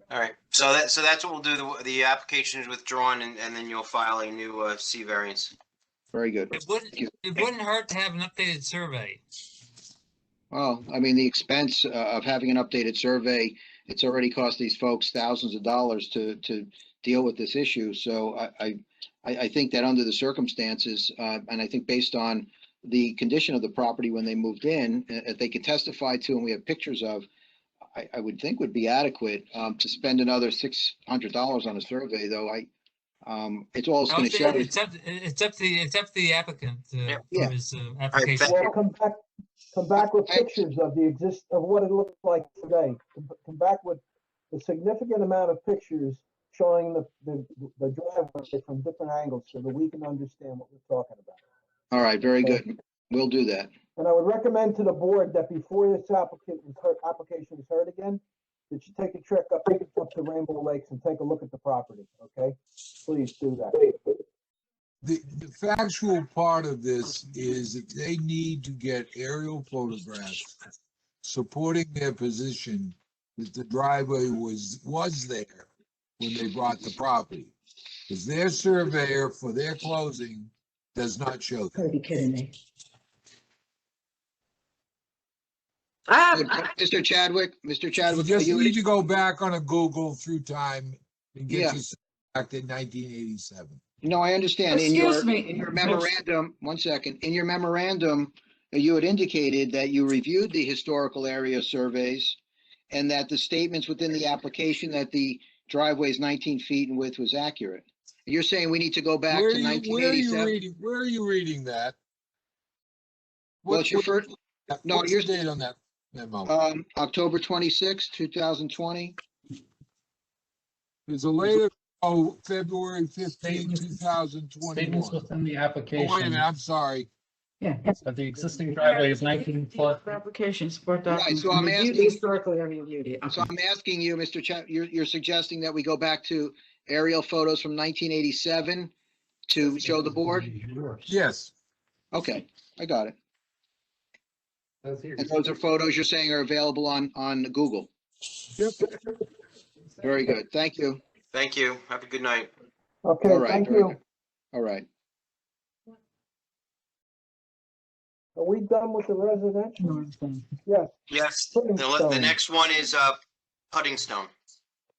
All right, so that's what we'll do. The application is withdrawn, and then you'll file a new C variance. Very good. It wouldn't hurt to have an updated survey. Well, I mean, the expense of having an updated survey, it's already cost these folks thousands of dollars to deal with this issue. So I think that under the circumstances, and I think based on the condition of the property when they moved in, if they could testify to, and we have pictures of, I would think would be adequate to spend another $600 on a survey, though. It's all it's No, going to show. it's up to the applicant Yeah. for his application. Well, come back with pictures of of what it looks like today. Come back with a significant amount of pictures showing the driveway from different angles so that we can understand what we're talking about. All right, very good. We'll do that. And I would recommend to the board that before this application is heard again, that you take a trip up to Rainbow Lakes and take a look at the property, okay? Please do that. The factual part of this is that they need to get aerial photographs supporting their position that the driveway was there when they bought the property. Because their surveyor for their closing does not show that. Gotta be kidding me. Mr. Chadwick, You just need to go back on a Google through time and get yourself back to 1987. No, I understand. Excuse me. In your memorandum, 1 second, in your memorandum, you had indicated that you reviewed the historical area surveys and that the statements within the application that the driveway is 19 feet in width was accurate. You're saying we need to go back to 1987? Where are you reading that? Well, it's your first, no, what's the date on that memo? October 26, 2020. There's a later, February 15, 2021. Statements within the application. Oh, wait a minute, I'm sorry. Yeah. That the existing driveway is 19 foot. Application support Right, documents. so I'm Reviewed asking- Historically, I reviewed it. So I'm asking you, Mr. Chad, you're suggesting that we go back to aerial photos from 1987 to show the board? Yes. Okay, I got it. And those are photos you're saying are available on Google? Yep. Very good. Thank you. Thank you. Have a good night. Okay, All right, thank very you. good. All right. Are we done with the residential? Yes. Yes. Putting The stone. next one is Putting Stone.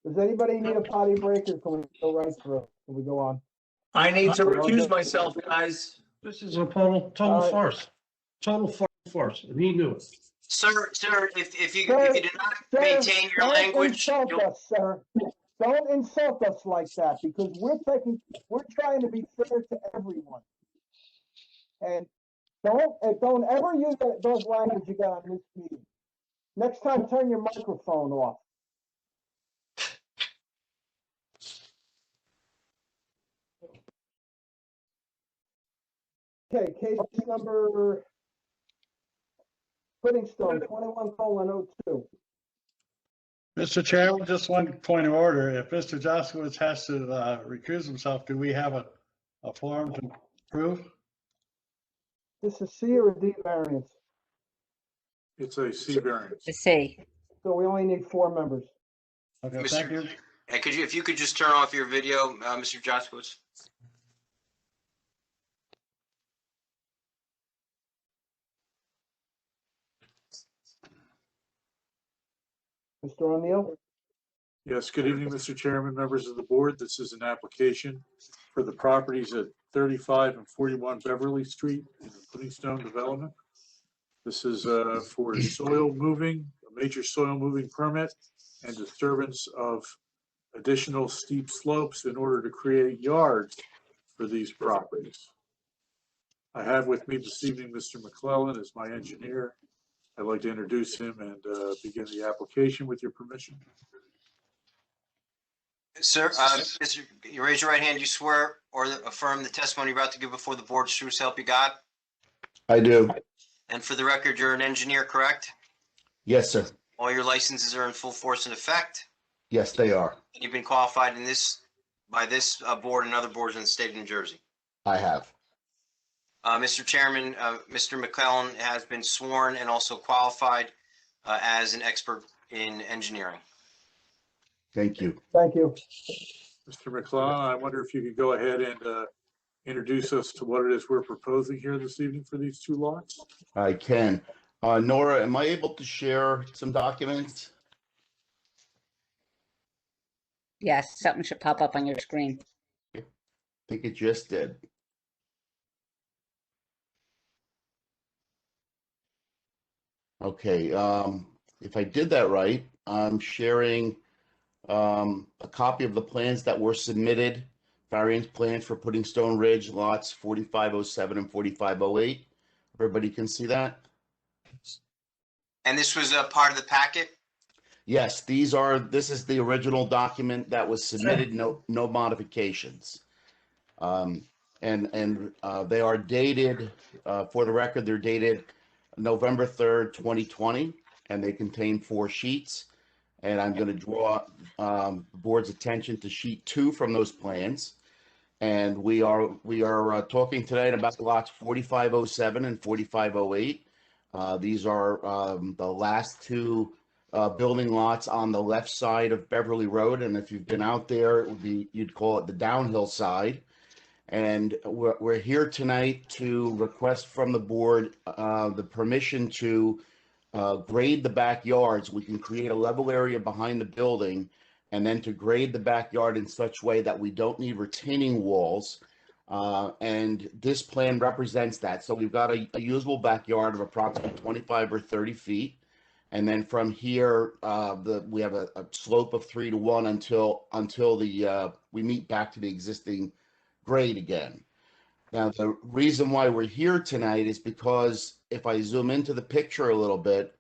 Does anybody need a potty break or can we go right through? Can we go on? I need to recuse myself, guys. This is a total farce. Total farce. And he knew it. Sir, if you Sir, do not sir, maintain your don't language, insult you'll- us, sir. Don't insult us like that because we're trying to be fair to everyone. And don't ever use those language you got on this meeting. Next time, turn your microphone off. Okay, case number Puddingstone, 21:02. Mr. Chairman, just one point of order. If Mr. Jaskowitz has to recuse himself, do we have a form to prove? This is C or a D variance? It's a C variance. The C. So we only need 4 members. Okay, Mr. thank you. Hey, if you could just turn off your video, Mr. Jaskowitz? Mr. O'Neill? Yes, good evening, Mr. Chairman, members of the board. This is an application for the properties at 35 and 41 Beverly Street in the Puddingstone development. This is for soil moving, a major soil moving permit and disturbance of additional steep slopes in order to create yards for these properties. I have with me this evening Mr. McClellan as my engineer. I'd like to introduce him and begin the application with your permission. Sir, you raise your right hand. You swear or affirm the testimony you're about to give before the board is true, so help you God? I do. And for the record, you're an engineer, correct? Yes, sir. All your licenses are in full force and effect? Yes, they are. You've been qualified by this board and other boards in the state of New Jersey? I have. Mr. Chairman, Mr. McClellan has been sworn and also qualified as an expert in engineering. Thank you. Thank you. Mr. McClellan, I wonder if you could go ahead and introduce us to what it is we're proposing here this evening for these 2 lots. I can. Nora, am I able to share some documents? Yes, something should pop up on your screen. I think it just did. Okay, if I did that right, I'm sharing a copy of the plans that were submitted, variance plans for Puddingstone Ridge lots 4507 and 4508. Everybody can see that? And this was a part of the packet? Yes, this is the original document that was submitted, no modifications. And they are dated, for the record, they're dated November 3rd, 2020, and they contain 4 sheets. And I'm going to draw the board's attention to sheet 2 from those plans. And we are talking tonight about lots 4507 and 4508. These are the last 2 building lots on the left side of Beverly Road. And if you've been out there, it would be, you'd call it the downhill side. And we're here tonight to request from the board the permission to grade the backyards. We can create a level area behind the building and then to grade the backyard in such way that we don't need retaining walls. And this plan represents that. So we've got a usable backyard of approximately 25 or 30 feet. And then from here, we have a slope of 3 to 1 until we meet back to the existing grade again. Now, the reason why we're here tonight is because if I zoom into the picture a little bit,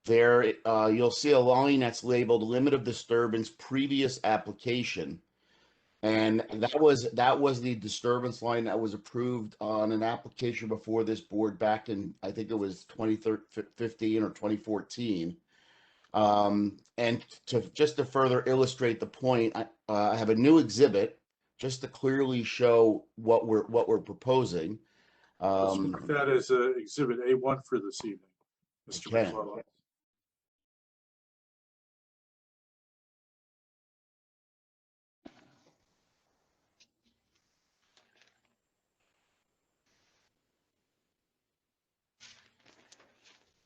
there you'll see a line that's labeled limit of disturbance previous application. And that was the disturbance line that was approved on an application before this board back in, I think it was 2015 or 2014. And just to further illustrate the point, I have a new exhibit just to clearly show what we're proposing. Let's mark that as exhibit A1 for this evening, Mr. McClellan.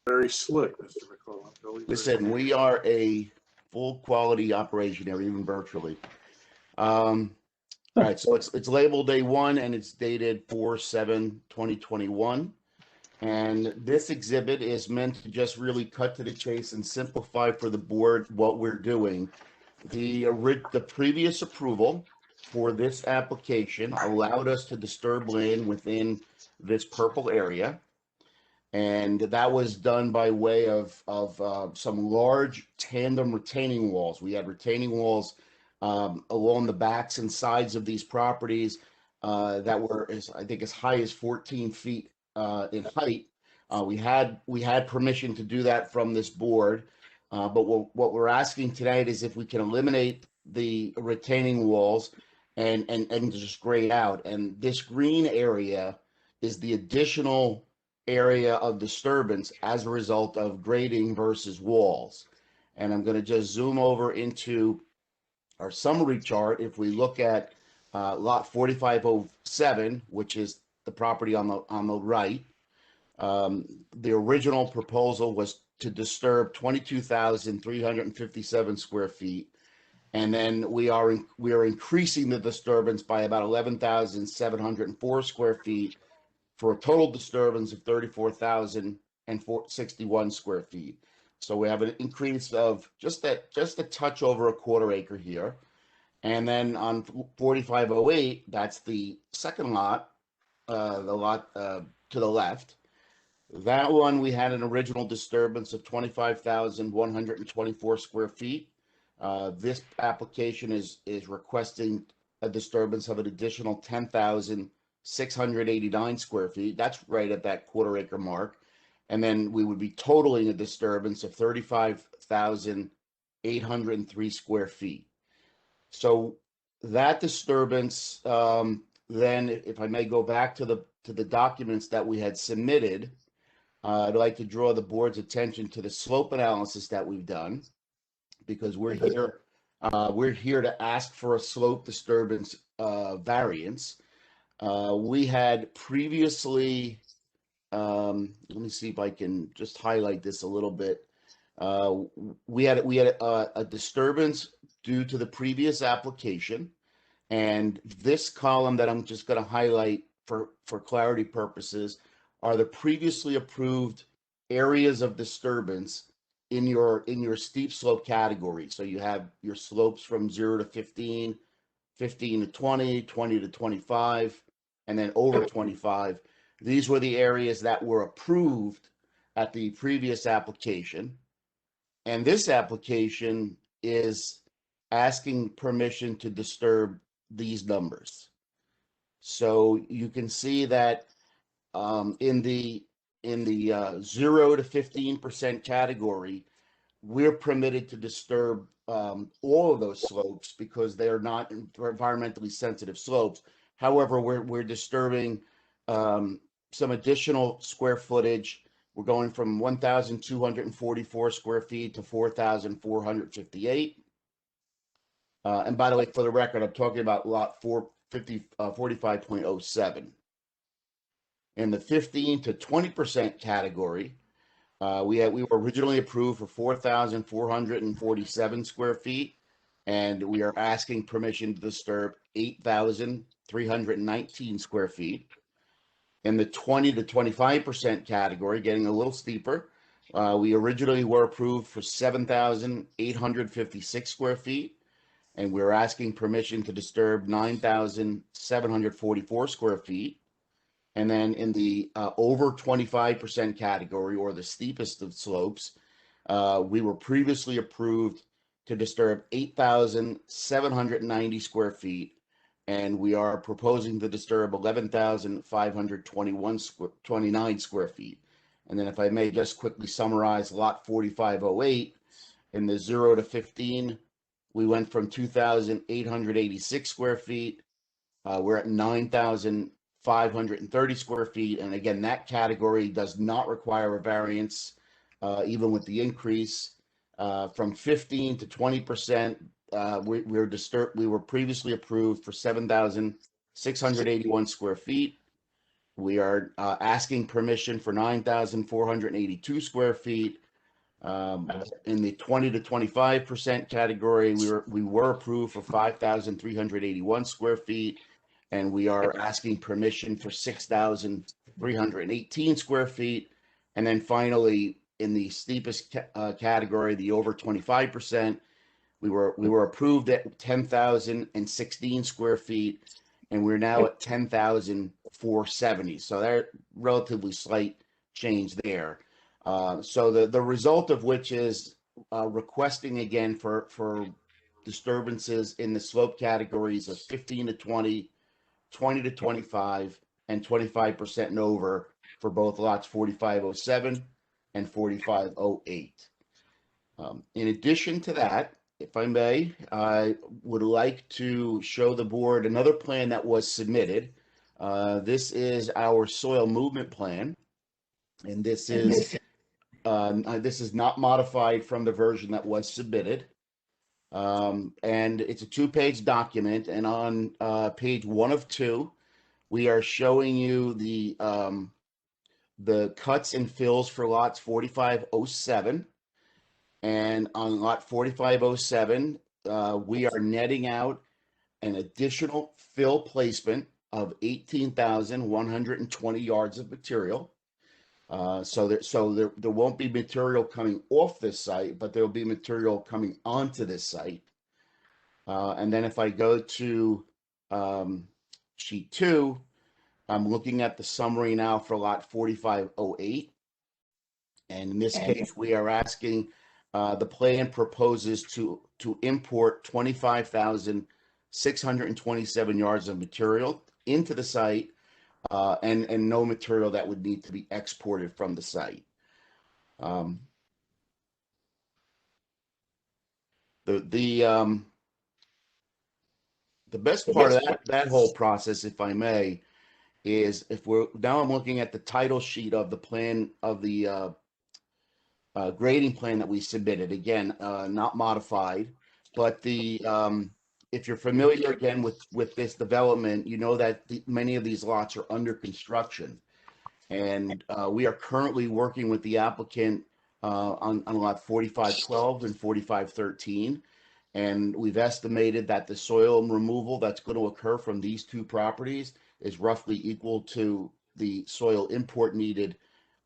Very slick, Mr. McClellan. Listen, we are a full quality operation here, even virtually. All right, so it's labeled A1 and it's dated 4/7/2021. And this exhibit is meant to just really cut to the chase and simplify for the board what we're doing. The previous approval for this application allowed us to disturb land within this purple area. And that was done by way of some large tandem retaining walls. We had retaining walls along the backs and sides of these properties that were, I think, as high as 14 feet in height. We had permission to do that from this board, but what we're asking tonight is if we can eliminate the retaining walls and just grade out. And this green area is the additional area of disturbance as a result of grading versus walls. And I'm going to just zoom over into our summary chart. If we look at lot 4507, which is the property on the right, the original proposal was to disturb 22,357 square feet. And then we are increasing the disturbance by about 11,704 square feet for a total disturbance of 34,061 square feet. So we have an increase of just a touch over a quarter acre here. And then on 4508, that's the second lot, the lot to the left. That one, we had an original disturbance of 25,124 square feet. This application is requesting a disturbance of an additional 10,689 square feet. That's right at that quarter acre mark. And then we would be totaling a disturbance of 35,803 square feet. So that disturbance, then if I may go back to the documents that we had submitted, I'd like to draw the board's attention to the slope analysis that we've done, because we're here to ask for a slope disturbance variance. We had previously, let me see if I can just highlight this a little bit. We had a disturbance due to the previous application, and this column that I'm just going to highlight for clarity purposes are the previously approved areas of disturbance in your steep slope category. So you have your slopes from 0 to 15, 15 to 20, 20 to 25, and then over 25. These were the areas that were approved at the previous application. And this application is asking permission to disturb these numbers. So you can see that in the 0 to 15% category, we're permitted to disturb all of those slopes because they're not environmentally sensitive slopes. However, we're disturbing some additional square footage. We're going from 1,244 square feet to 4,458. And by the way, for the record, I'm talking about lot 45.07. In the 15 to 20% category, we were originally approved for 4,447 square feet, and we are asking permission to disturb 8,319 square feet. In the 20 to 25% category, getting a little steeper, we originally were approved for 7,856 square feet, and we're asking permission to disturb 9,744 square feet. And then in the over 25% category, or the steepest of slopes, we were previously approved to disturb 8,790 square feet, and we are proposing to disturb 11,529 square feet. And then if I may just quickly summarize lot 4508, in the 0 to 15, we went from 2,886 square feet. We're at 9,530 square feet. And again, that category does not require a variance, even with the increase. From 15 to 20%, we were previously approved for 7,681 square feet. We are asking permission for 9,482 square feet. In the 20 to 25% category, we were approved for 5,381 square feet, and we are asking permission for 6,318 square feet. And then finally, in the steepest category, the over 25%, we were approved at 10,016 square feet, and we're now at 10,470. So there's relatively slight change there. So the result of which is requesting again for disturbances in the slope categories of 15 to 20, 20 to 25, and 25% and over for both lots 4507 and 4508. In addition to that, if I may, I would like to show the board another plan that was submitted. This is our soil movement plan, and this is not modified from the version that was submitted. And it's a 2-page document, and on page 1 of 2, we are showing you the cuts and fills for lots 4507. And on lot 4507, we are netting out an additional fill placement of 18,120 yards of material. So there won't be material coming off this site, but there will be material coming onto this site. And then if I go to sheet 2, I'm looking at the summary now for lot 4508. And in this case, we are asking, the plan proposes to import 25,627 yards of material into the site, and no material that would need to be exported from the site. The best part of that whole process, if I may, is I'm looking at the title sheet of the plan of the grading plan that we submitted. Again, not modified, but if you're familiar again with this development, you know that many of these lots are under construction, and we are currently working with the applicant on lot 4512 and 4513. And we've estimated that the soil removal that's going to occur from these 2 properties is roughly equal to the soil import needed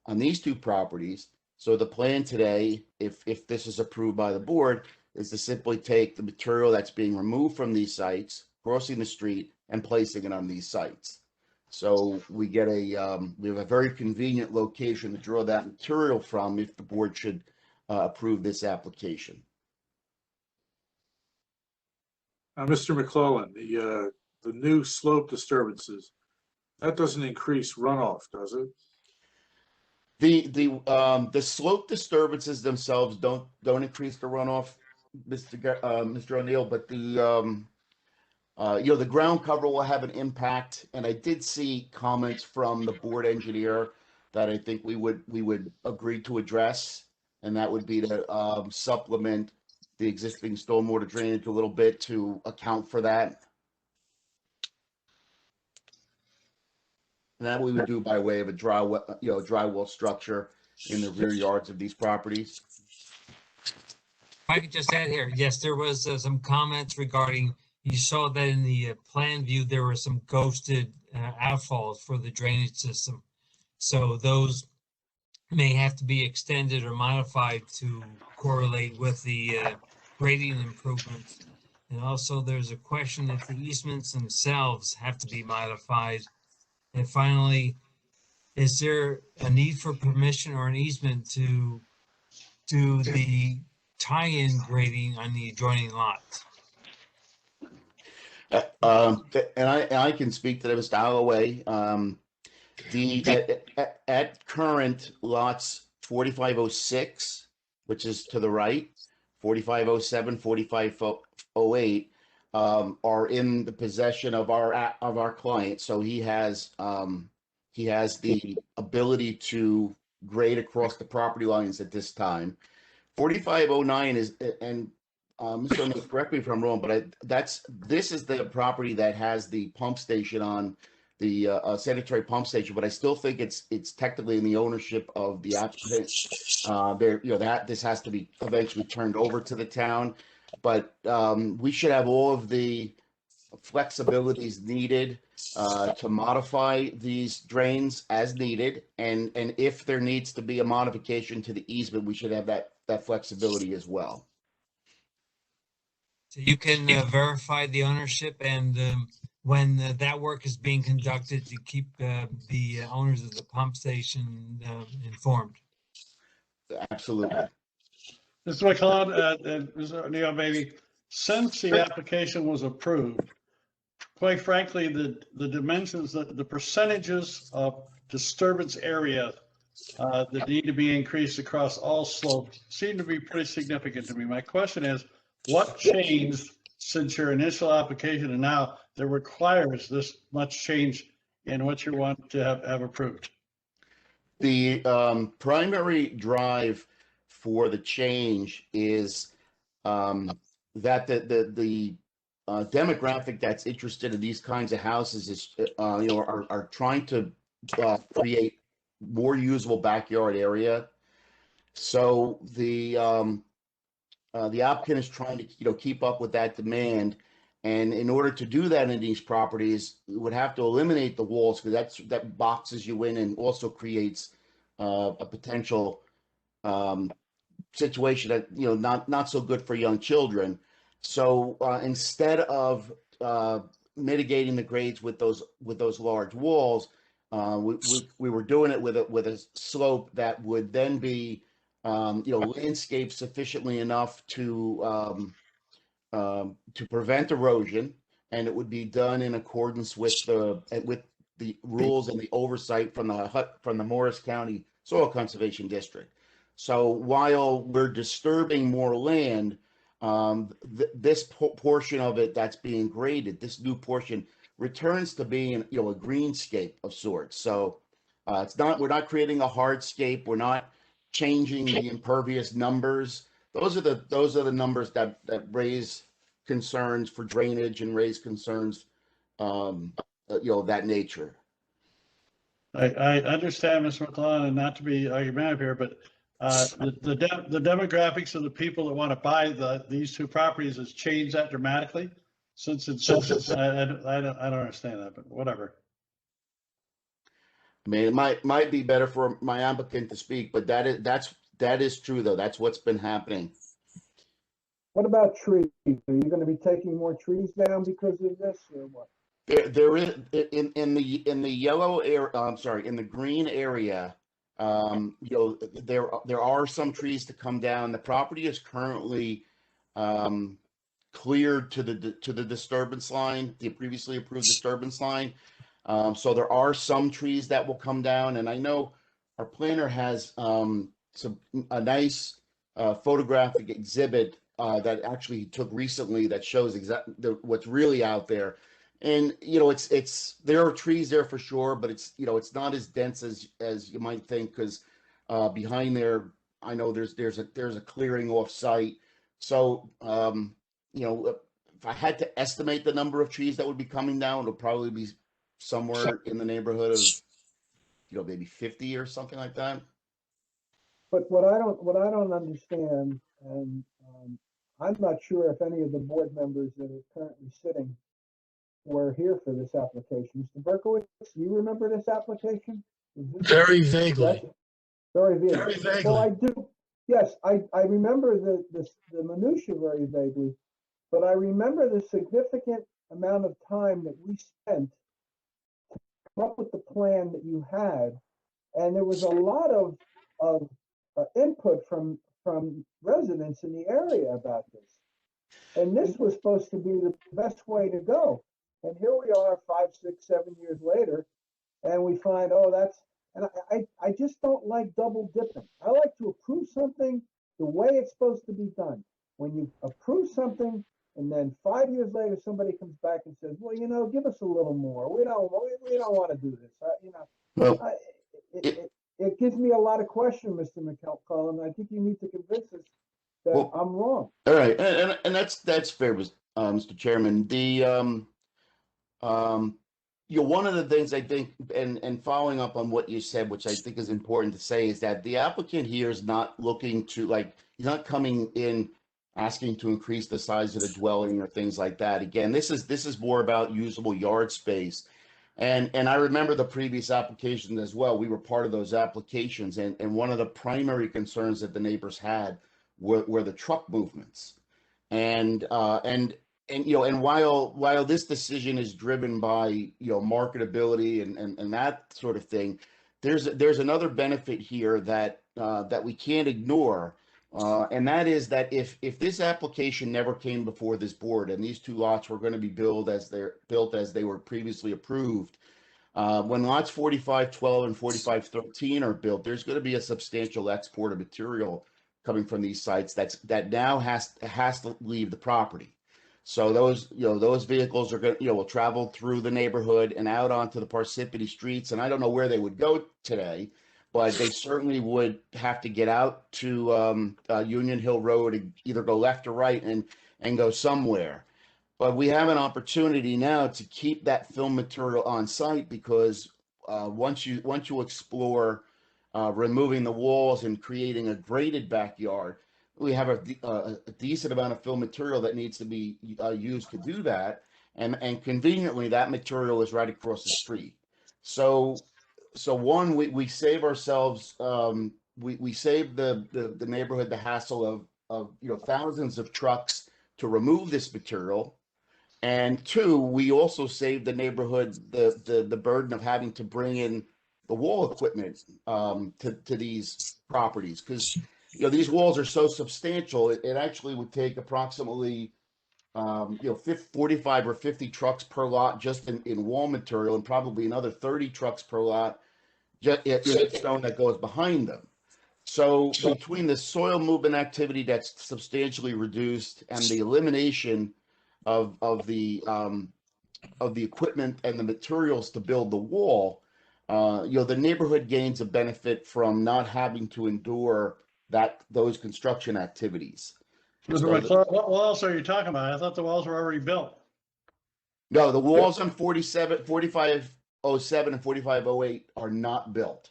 on these 2 properties. So the plan today, if this is approved by the board, is to simply take the material that's being removed from these sites, crossing the street, and placing it on these sites. So we have a very convenient location to draw that material from if the board should approve this application. Mr. McClellan, the new slope disturbances, that doesn't increase runoff, does it? The slope disturbances themselves don't increase the runoff, Mr. O'Neill, but the ground cover will have an impact. And I did see comments from the board engineer that I think we would agree to address, and that would be to supplement the existing stormwater drainage a little bit to account for that. And that we would do by way of a drywall structure in the rear yards of these properties. If I could just add here, yes, there was some comments regarding, you saw that in the plan view, there were some ghosted outfalls for the drainage system. So those may have to be extended or modified to correlate with the grading improvements. And also there's a question if the easements themselves have to be modified. And finally, is there a need for permission or an easement to do the tie-in grading on the adjoining lots? And I can speak to that, Mr. Holloway. At current lots 4506, which is to the right, 4507, 4508, are in the possession of our client. So he has the ability to grade across the property lines at this time. 4509 is, and Mr. O'Neill, correct me if I'm wrong, but this is the property that has the pump station on the sanitary pump station, but I still think it's technically in the ownership of the applicant. This has to be eventually turned over to the town, but we should have all of the flexibilities needed to modify these drains as needed, and if there needs to be a modification to the easement, we should have that flexibility as well. So you can verify the ownership, and when that work is being conducted, to keep the owners of the pump station informed. Absolutely. Mr. McClellan, Mr. O'Neill, maybe since the application was approved, quite frankly, the dimensions, the percentages of disturbance area that need to be increased across all slopes seem to be pretty significant to me. My question is, what changed since your initial application and now that requires this much change and what you want to have approved. The primary drive for the change is that the demographic that's interested in these kinds of houses is, are trying to create more usable backyard area. So the applicant is trying to, keep up with that demand. And in order to do that in these properties, we would have to eliminate the walls because that boxes you in and also creates a potential situation that not so good for young children. So instead of mitigating the grades with those large walls, we were doing it with a slope that would then be landscaped sufficiently enough to prevent erosion, and it would be done in accordance with the rules and the oversight from the Morris County Soil Conservation District. So while we're disturbing more land, this portion of it that's being graded, this new portion returns to being a greenscape of sorts. So we're not creating a hardscape. We're not changing the impervious numbers. Those are the numbers that raise concerns for drainage and raise concerns of that nature. I understand, Mr. McClellan, and not to be argumentative here, but the demographics of the people that want to buy these two properties has changed that dramatically since I don't understand that, but whatever. I mean, it might be better for my applicant to speak, but that is true though. That's what's been happening. What about trees? Are you going to be taking more trees down because of this, or what? There is in the yellow area. I'm sorry, in the green area. There are some trees to come down. The property is currently cleared to the disturbance line, the previously approved disturbance line. So there are some trees that will come down, and I know our planner has a nice photographic exhibit that actually he took recently that shows exactly what's really out there. And there are trees there for sure, but it's not as dense as you might think, because behind there I know there's a clearing off site. So if I had to estimate the number of trees that would be coming down, it'll probably be somewhere in the neighborhood of maybe 50 or something like that. But what I don't understand, and I'm not sure if any of the board members that are currently sitting were here for this application. Mr. Berkowitz, do you remember this application? Very vaguely. Very vaguely. Very vaguely. So I do. Yes, I remember the minutia very vaguely, but I remember the significant amount of time that we spent to come up with the plan that you had, and there was a lot of input from residents in the area about this. And this was supposed to be the best way to go. And here we are 5, 6, 7 years later, and we find, and I just don't like double dipping. I like to approve something the way it's supposed to be done. When you approve something and then 5 years later somebody comes back and says, well, give us a little more. We don't want to do this. It gives me a lot of question, Mr. McClellan. I think you need to convince us that I'm wrong. All right, and that's fair, Mr. Chairman. One of the things I think, and following up on what you said, which I think is important to say, is that the applicant here is not looking to, he's not coming in asking to increase the size of the dwelling or things like that. Again, this is more about usable yard space. And I remember the previous applications as well. We were part of those applications, and one of the primary concerns that the neighbors had were the truck movements. And while this decision is driven by marketability and that sort of thing, there's another benefit here that we can't ignore, and that is that if this application never came before this board and these two lots were going to be built as they were previously approved, when lots 4512 and 4513 are built, there's going to be a substantial export of material coming from these sites that now has to leave the property. So those vehicles are going to, will travel through the neighborhood and out onto the Parsippany streets. And I don't know where they would go today, but they certainly would have to get out to Union Hill Road and either go left or right and go somewhere. But we have an opportunity now to keep that film material on site because once you explore removing the walls and creating a graded backyard, we have a decent amount of film material that needs to be used to do that. And conveniently, that material is right across the street. So one, we save ourselves, we save the neighborhood the hassle of thousands of trucks to remove this material. And two, we also save the neighborhood the burden of having to bring in the wall equipment to these properties because these walls are so substantial. It actually would take approximately 45 or 50 trucks per lot just in wall material, and probably another 30 trucks per lot just in stone that goes behind them. So between the soil movement activity that's substantially reduced and the elimination of the equipment and the materials to build the wall, the neighborhood gains a benefit from not having to endure those construction activities. Mr. McClure, what walls are you talking about? I thought the walls were already built. No, the walls on 4507 and 4508 are not built.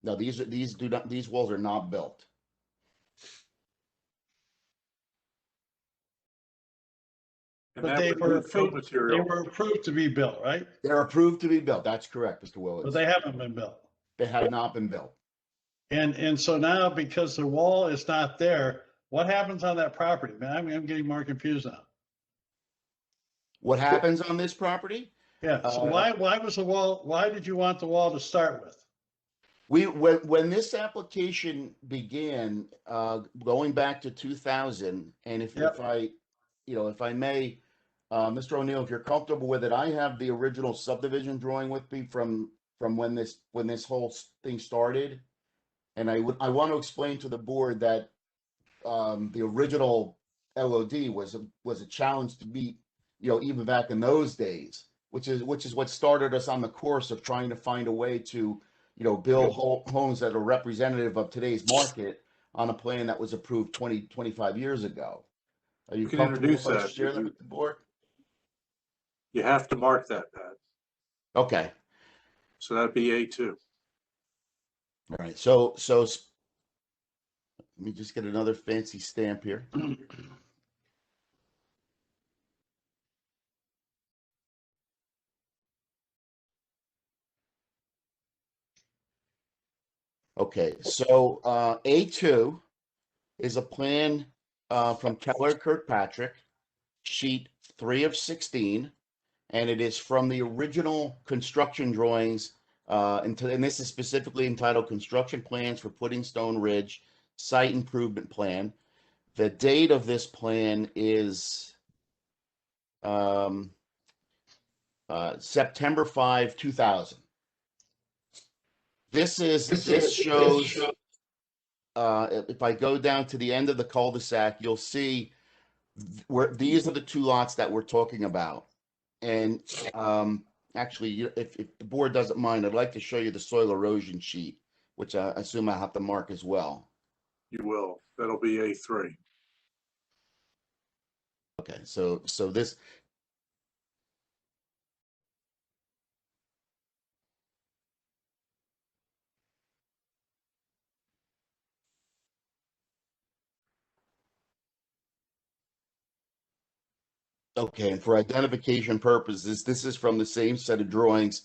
No, these walls are not built. But they were approved to be built, right? They're approved to be built. That's correct, Mr. Willis. But they haven't been built. They have not been built. And so now, because the wall is not there, what happens on that property? Man, I'm getting more confused now. What happens on this property? Yeah. So why was the wall? Why did you want the wall to start with? When this application began, going back to 2000, and if I may, Mr. O'Neill, if you're comfortable with it, I have the original subdivision drawing with me from when this whole thing started, and I want to explain to the board that the original LOD was a challenge to meet, even back in those days, which is what started us on the course of trying to find a way to build homes that are representative of today's market on a plan that was approved 25 years ago. Are you can comfortable introduce if I that. share that with the board? You have to mark that, Pat. Okay. So that'd be A2. All right. So let me just get another fancy stamp here. Okay, so A2 is a plan from Keller Kirkpatrick, sheet 3 of 16, and it is from the original construction drawings, and this is specifically entitled Construction Plans for Pudding Stone Ridge Site Improvement Plan. The date of this plan is September 5, 2000. This shows, if I go down to the end of the cul-de-sac, you'll see where these are the two lots that we're talking about. And actually, if the board doesn't mind, I'd like to show you the soil erosion sheet, which I assume I have to mark as well. You will. That'll be A3. Okay, so this. Okay, and for identification purposes, this is from the same set of drawings.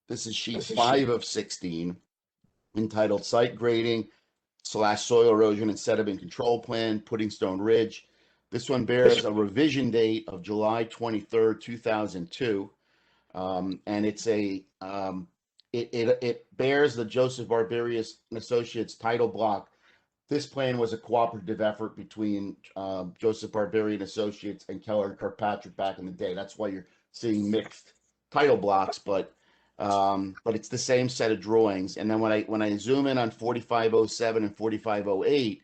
This is sheet 5 of 16, entitled Site Grading / Soil Erosion and Sediment Control Plan, Pudding Stone Ridge. This one bears a revision date of July 23rd, 2002, and it's it bears the Joseph Barbarius and Associates title block. This plan was a cooperative effort between Joseph Barbarian Associates and Keller and Kirkpatrick back in the day. That's why you're seeing mixed title blocks, but it's the same set of drawings. And then when I zoom in on 4507 and 4508,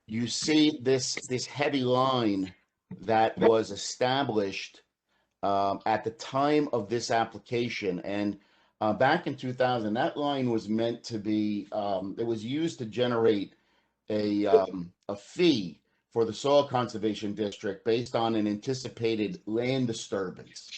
you see this heavy line that was established at the time of this application. And back in 2000, that line was meant to be, it was used to generate a fee for the Soil Conservation District based on an anticipated land disturbance.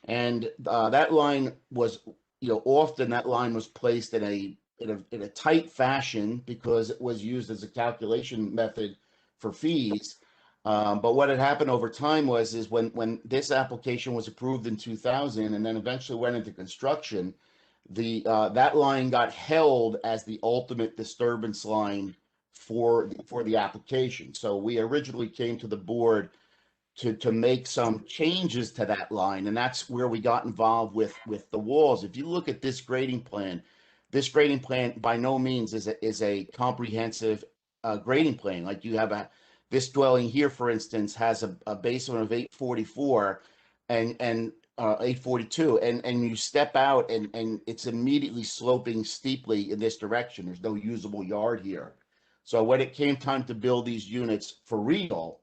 And that line was, often that line was placed in a tight fashion because it was used as a calculation method for fees. But what had happened over time is when this application was approved in 2000 and then eventually went into construction, that line got held as the ultimate disturbance line for the application. So we originally came to the board to make some changes to that line, and that's where we got involved with the walls. If you look at this grading plan by no means is a comprehensive grading plan. Like you have this dwelling here, for instance, has a basement of 844 and 842, and you step out and it's immediately sloping steeply in this direction. There's no usable yard here. So when it came time to build these units for real,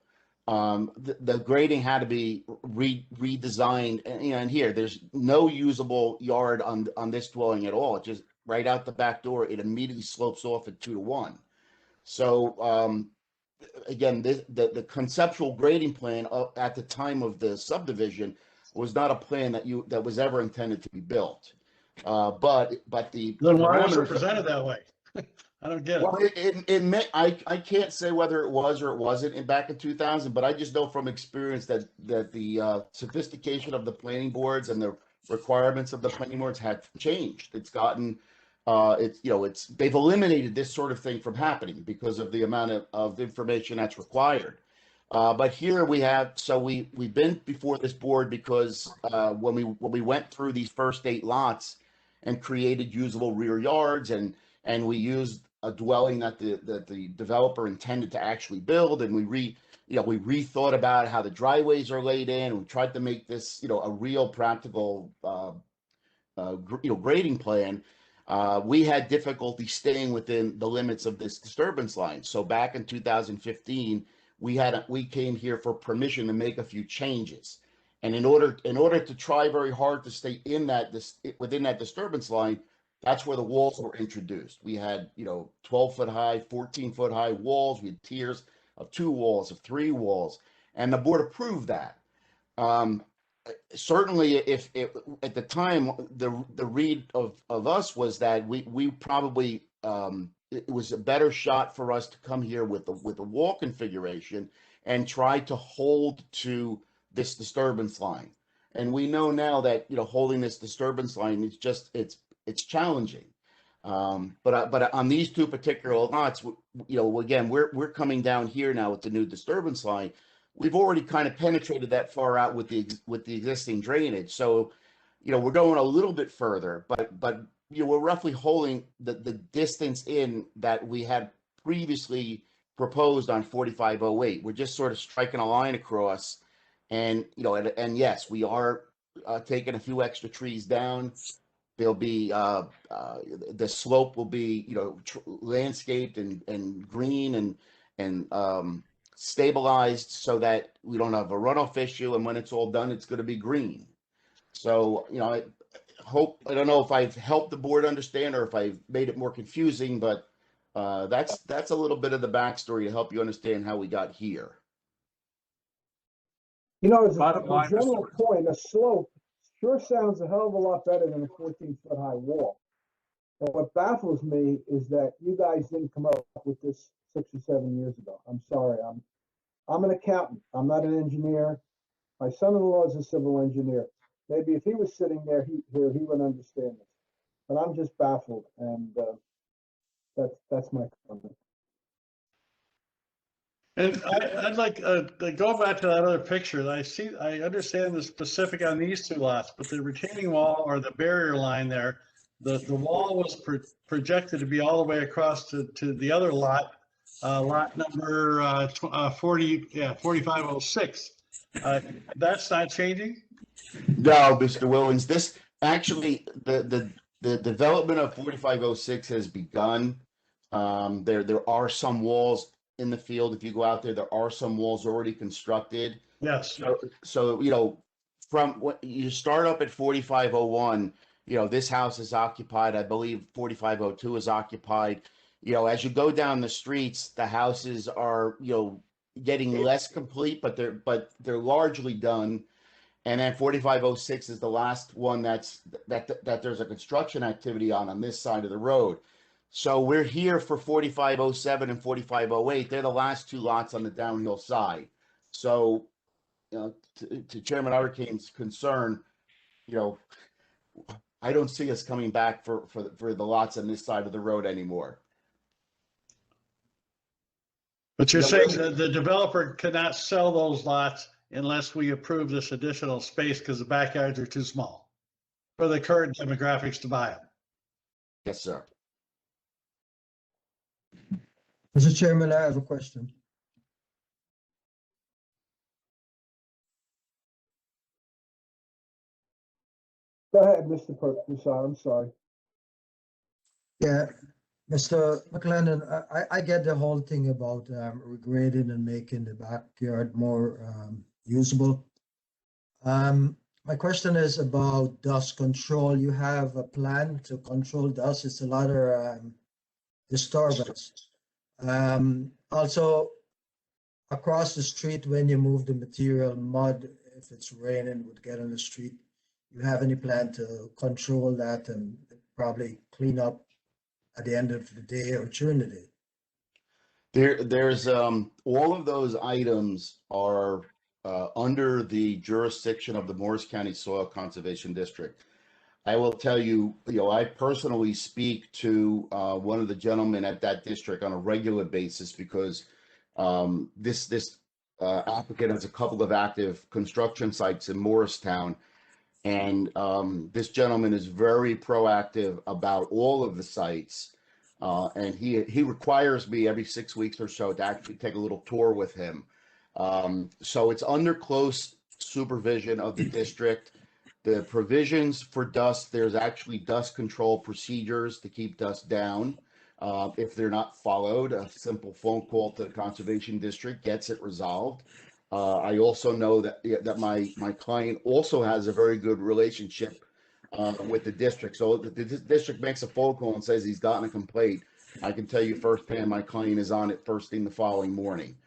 the grading had to be redesigned. And here, there's no usable yard on this dwelling at all. It just right out the back door, it immediately slopes off at 2-to-1. So again, the conceptual grading plan at the time of the subdivision was not a plan that was ever intended to be built. But the Then why was it parameters presented that way? I don't get it. Well, it meant, I can't say whether it was or it wasn't back in 2000, but I just know from experience that the sophistication of the planning boards and the requirements of the planning boards had changed. It's gotten, they've eliminated this sort of thing from happening because of the amount of information that's required. But here we've been before this board because when we went through these first 8 lots and created usable rear yards and we used a dwelling that the developer intended to actually build, and we rethought about how the driveways are laid in, and we tried to make this a real practical grading plan. We had difficulty staying within the limits of this disturbance line. So back in 2015, we came here for permission to make a few changes, and in order to try very hard to stay within that disturbance line, that's where the walls were introduced. We had, 12-foot high, 14-foot high walls. We had tiers of 2 walls, of 3 walls, and the board approved that. Certainly, if at the time the read of us was that we probably it was a better shot for us to come here with a wall configuration and try to hold to this disturbance line. And we know now that holding this disturbance line is it's challenging. But on these 2 particular lots, again, we're coming down here now with the new disturbance line. We've already kind of penetrated that far out with the existing drainage. So, we're going a little bit further, but we're roughly holding the distance in that we had previously proposed on 4508. We're just sort of striking a line across, and and yes, we are taking a few extra trees down. There'll be the slope will be landscaped and green and stabilized so that we don't have a runoff issue, and when it's all done, it's going to be green. So I don't know if I've helped the board understand or if I've made it more confusing, but that's a little bit of the backstory to help you understand how we got here. As a general point, a slope sure sounds a hell of a lot better than a 14-foot high wall. But what baffles me is that you guys didn't come up with this 6 or 7 years ago. I'm sorry. I'm an accountant. I'm not an engineer. My son-in-law is a civil engineer. Maybe if he was sitting there, he would understand this. But I'm just baffled, and that's my comment. And I'd like to go back to that other picture. I understand the specific on these 2 lots, but the retaining wall or the barrier line there, the wall was projected to be all the way across to the other lot, lot number 4506. That's not changing? No, Mr. Willens, this actually the development of 4506 has begun. There are some walls in the field. If you go out there, there are some walls already constructed. Yes. So you know, from what you start up at 4501, you know, this house is occupied. I believe 4502 is occupied. You know, as you go down the streets, the houses are, you know, getting less complete, but they're largely done. And then 4506 is the last one that there's a construction activity on this side of the road. So we're here for 4507 and 4508. They're the last two lots on the downhill side. So, you know, to Chairman Hurricane's concern, you know, I don't see us coming back for the lots on this side of the road anymore. But you're saying that the developer cannot sell those lots unless we approve this additional space because the backyards are too small for the current demographics to buy them? Yes, sir. Mr. Chairman, I have a question. Go ahead, Mr. Prasad, I'm sorry. Yeah, Mr. McLennan, I get the whole thing about regrading and making the backyard more usable. My question is about dust control. You have a plan to control dust. It's a lot of disturbance. Also, across the street, when you move the material, mud, if it's raining, would get on the street. You have any plan to control that and probably clean up at the end of the day or during the day? There's all of those items are under the jurisdiction of the Morris County Soil Conservation District. I will tell you, you know, I personally speak to one of the gentlemen at that district on a regular basis because this applicant has a couple of active construction sites in Morristown. And this gentleman is very proactive about all of the sites. And he requires me every 6 weeks or so to actually take a little tour with him. So it's under close supervision of the district. The provisions for dust, there's actually dust control procedures to keep dust down. If they're not followed, a simple phone call to the conservation district gets it resolved. I also know that my client also has a very good relationship with the district. So if the district makes a phone call and says he's gotten a complaint, I can tell you firsthand my client is on it first thing the following morning.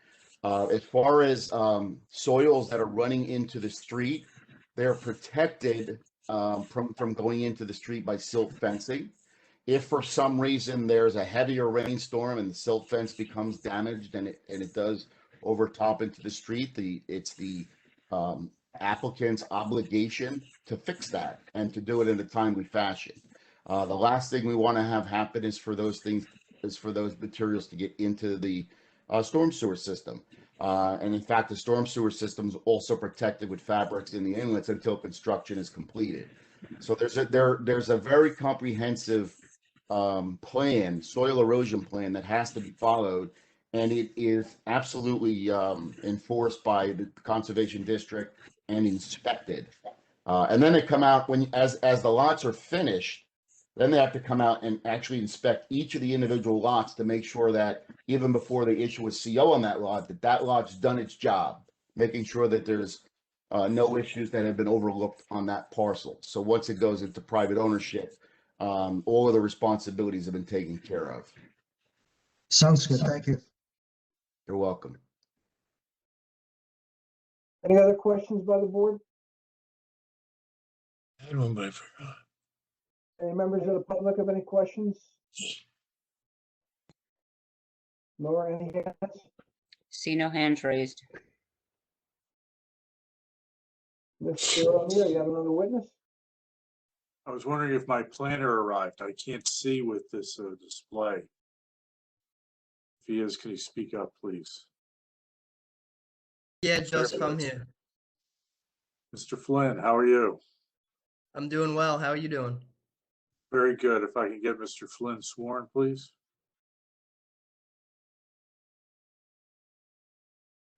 As far as soils that are running into the street, they're protected from going into the street by silt fencing. If for some reason there's a heavier rainstorm and the silt fence becomes damaged and it does overtop into the street, it's the applicant's obligation to fix that and to do it in a timely fashion. The last thing we want to have happen is for those materials to get into the storm sewer system. And in fact, the storm sewer system is also protected with fabrics in the inlets until construction is completed. So there's a very comprehensive plan, soil erosion plan that has to be followed, and it is absolutely enforced by the conservation district and inspected. And then they come out as the lots are finished, then they have to come out and actually inspect each of the individual lots to make sure that even before they issue a CO on that lot, that lot's done its job, making sure that there's no issues that have been overlooked on that parcel. So once it goes into private ownership, all of the responsibilities have been taken care of. Sounds good. Thank you. You're welcome. Any other questions by the board? I had one, but I forgot. Any members of the public have any questions? Laura, any hands? See no hands raised. Mr. O'Neill, you have another witness? I was wondering if my planner arrived. I can't see with this display. If he is, can you speak up, please? Yeah, Joseph, I'm here. Mr. Flynn, how are you? I'm doing well. How are you doing? Very good. If I can get Mr. Flynn sworn, please.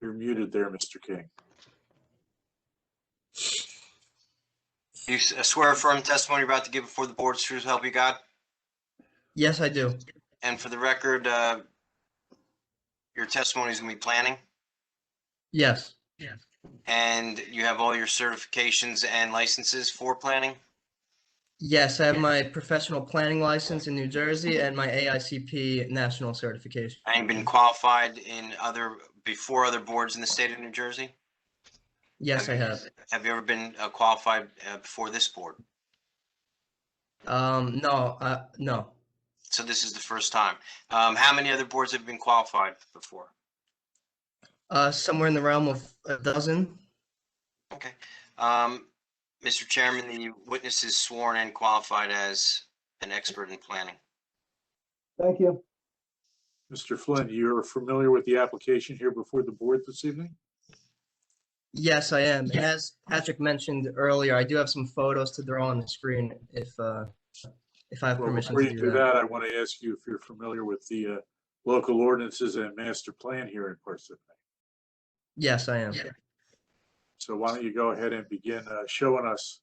You're muted there, Mr. King. You swear affirm testimony you're about to give before the board, true help you God? Yes, I do. And for the record, Your testimony is going to be planning, Yes. and you have all your certifications and licenses for planning? Yes, I have my professional planning license in New Jersey and my AICP national certification. And you've been qualified in before other boards in the state of New Jersey? Yes, I have. Have you ever been qualified before this board? No, no. So this is the first time. How many other boards have been qualified before? Somewhere in the realm of a dozen. Okay. Mr. Chairman, the witness is sworn and qualified as an expert in planning. Thank you. Mr. Flynn, you're familiar with the application here before the board this evening? Yes, I am. And as Patrick mentioned earlier, I do have some photos to draw on the screen if I have Well, permission before to you do do that. that, I want to ask you if you're familiar with the local ordinances and master plan here in Parsippany. Yes, I am. So why don't you go ahead and begin showing us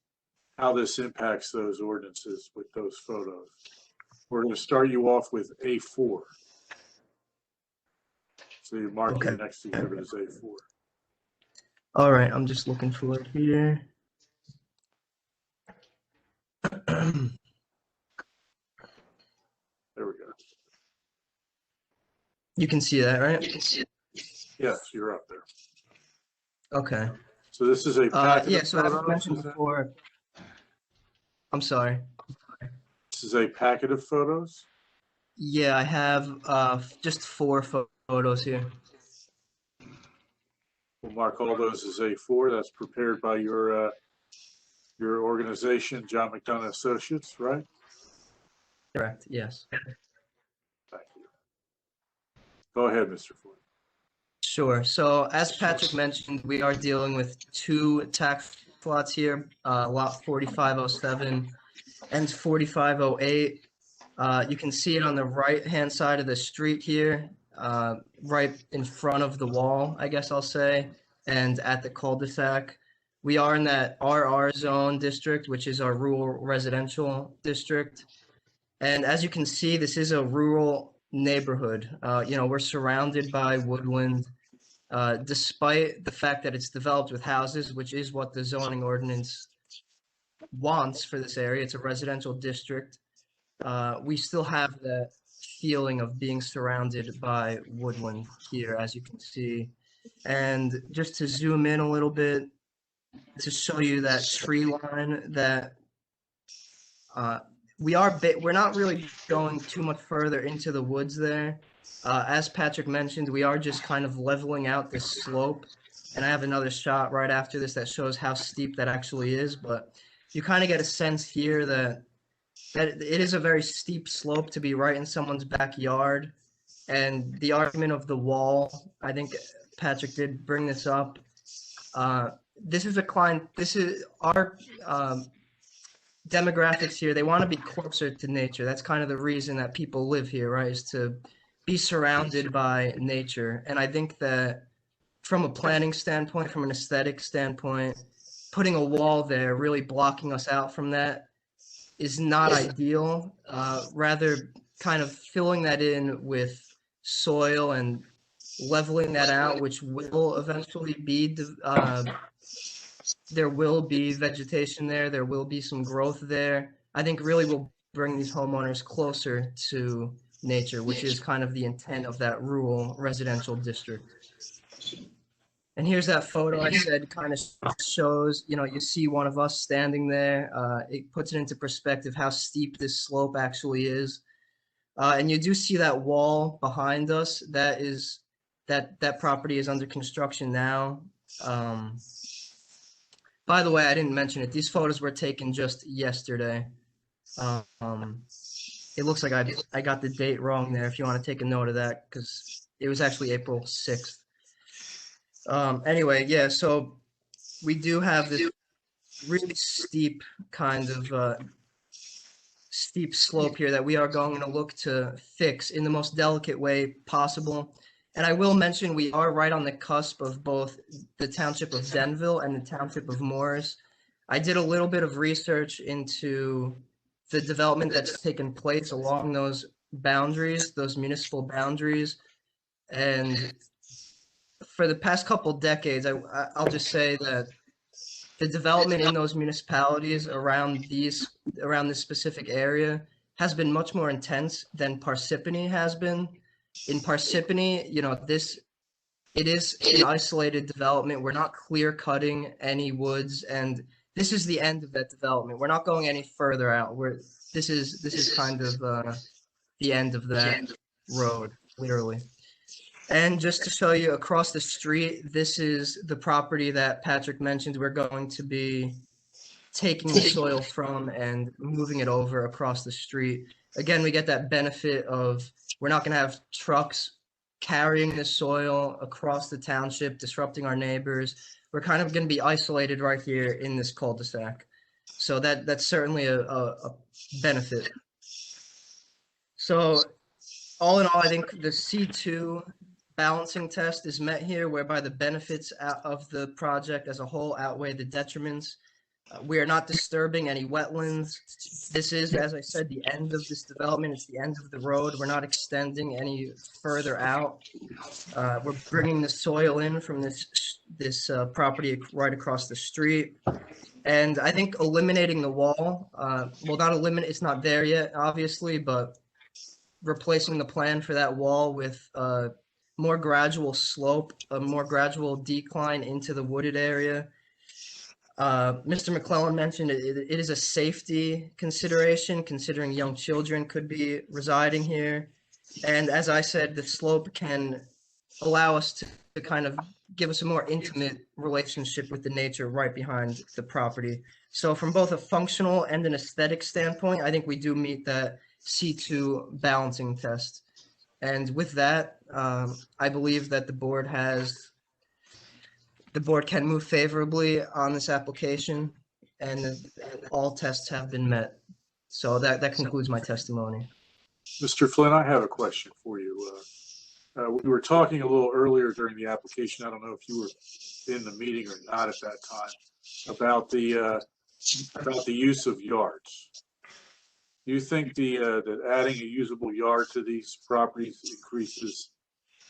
how this impacts those ordinances with those photos. We're going to start you off with A4. So you mark your next exhibit as A4. All right, I'm just looking for it here. There we go. You can see that, right? Yes, you're up there. Okay. So this is a packet yeah, of so as I photos, mentioned is it? before, I'm sorry. This is a packet of photos? Yeah, I have just 4 photos here. We'll mark all those as A4. That's prepared by your organization, John McDonough Associates, right? Correct, yes. Thank you. Go ahead, Mr. Floyd. Sure. So as Patrick mentioned, we are dealing with 2 tax lots here, lot 4507 and 4508. You can see it on the right-hand side of the street here, right in front of the wall, I guess I'll say, and at the cul-de-sac. We are in that RR zone district, which is our rural residential district. And as you can see, this is a rural neighborhood. We're surrounded by woodland, despite the fact that it's developed with houses, which is what the zoning ordinance wants for this area. It's a residential district. We still have that feeling of being surrounded by woodland here, as you can see. And just to zoom in a little bit to show you that tree line that we're not really going too much further into the woods there. As Patrick mentioned, we are just kind of leveling out this slope. And I have another shot right after this that shows how steep that actually is. But you kind of get a sense here that it is a very steep slope to be right in someone's backyard. And the argument of the wall, I think Patrick did bring this up. This is our demographics here. They want to be closer to nature. That's kind of the reason that people live here, right? Is to be surrounded by nature. And I think that from a planning standpoint, from an aesthetic standpoint, putting a wall there, really blocking us out from that is not ideal. Rather kind of filling that in with soil and leveling that out, which will eventually be, there will be vegetation there, there will be some growth there. I think really will bring these homeowners closer to nature, which is kind of the intent of that rural residential district. And here's that photo I said kind of shows, you see one of us standing there. It puts it into perspective how steep this slope actually is. And you do see that wall behind us. That property is under construction now. By the way, I didn't mention it. These photos were taken just yesterday. It looks like I got the date wrong there if you want to take a note of that, because it was actually April 6th. Anyway, yeah, so we do have this really steep kind of steep slope here that we are going to look to fix in the most delicate way possible. And I will mention we are right on the cusp of both the township of Denville and the township of Morris. I did a little bit of research into the development that's taken place along those boundaries, those municipal boundaries. And for the past couple decades, I'll just say that the development in those municipalities around this specific area has been much more intense than Parsippany has been. In Parsippany, you know, it is an isolated development. We're not clear cutting any woods, and this is the end of that development. We're not going any further out. This is kind of the end of that road, literally. And just to show you across the street, this is the property that Patrick mentioned we're going to be taking the soil from and moving it over across the street. Again, we get that benefit of we're not going to have trucks carrying the soil across the township, disrupting our neighbors. We're kind of going to be isolated right here in this cul-de-sac. So that's certainly a benefit. So all in all, I think the C2 balancing test is met here, whereby the benefits of the project as a whole outweigh the detriments. We are not disturbing any wetlands. This is, as I said, the end of this development. It's the end of the road. We're not extending any further out. We're bringing the soil in from this property right across the street. And I think eliminating the wall, well, not eliminate, it's not there yet, obviously, but replacing the plan for that wall with more gradual slope, a more gradual decline into the wooded area. Mr. McClellan mentioned it is a safety consideration, considering young children could be residing here. And as I said, the slope can allow us to kind of give us a more intimate relationship with the nature right behind the property. So from both a functional and an aesthetic standpoint, I think we do meet that C2 balancing test. And with that, I believe that the board can move favorably on this application, and all tests have been met. So that concludes my testimony. Mr. Flynn, I have a question for you. We were talking a little earlier during the application. I don't know if you were in the meeting or not at that time, about the use of yards. Do you think that adding a usable yard to these properties increases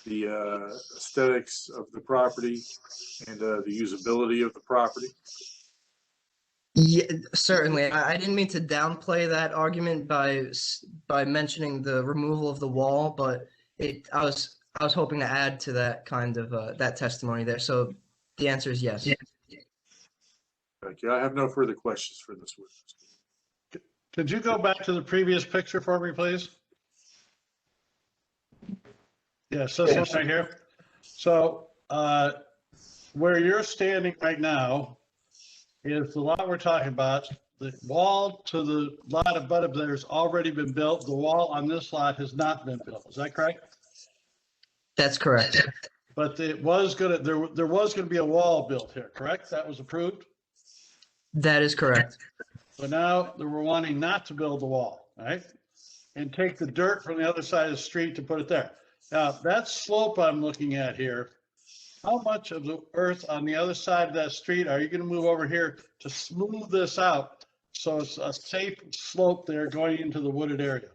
the aesthetics of the property and the usability of the property? Yeah, certainly. I didn't mean to downplay that argument by mentioning the removal of the wall, but I was hoping to add to that kind of that testimony there. So the answer is yes. Thank you. I have no further questions for this witness. Could you go back to the previous picture for me, please? Yes, this one right here. So where you're standing right now is the lot we're talking about. The wall to the lot above there has already been built. The wall on this lot has not been built. Is that correct? That's correct. But it was gonna there was gonna be a wall built here, correct? That was approved? That is correct. But now we're wanting not to build the wall, right? And take the dirt from the other side of the street to put it there. Now, that slope I'm looking at here, how much of the earth on the other side of that street are you going to move over here to smooth this out so it's a safe slope there going into the wooded area?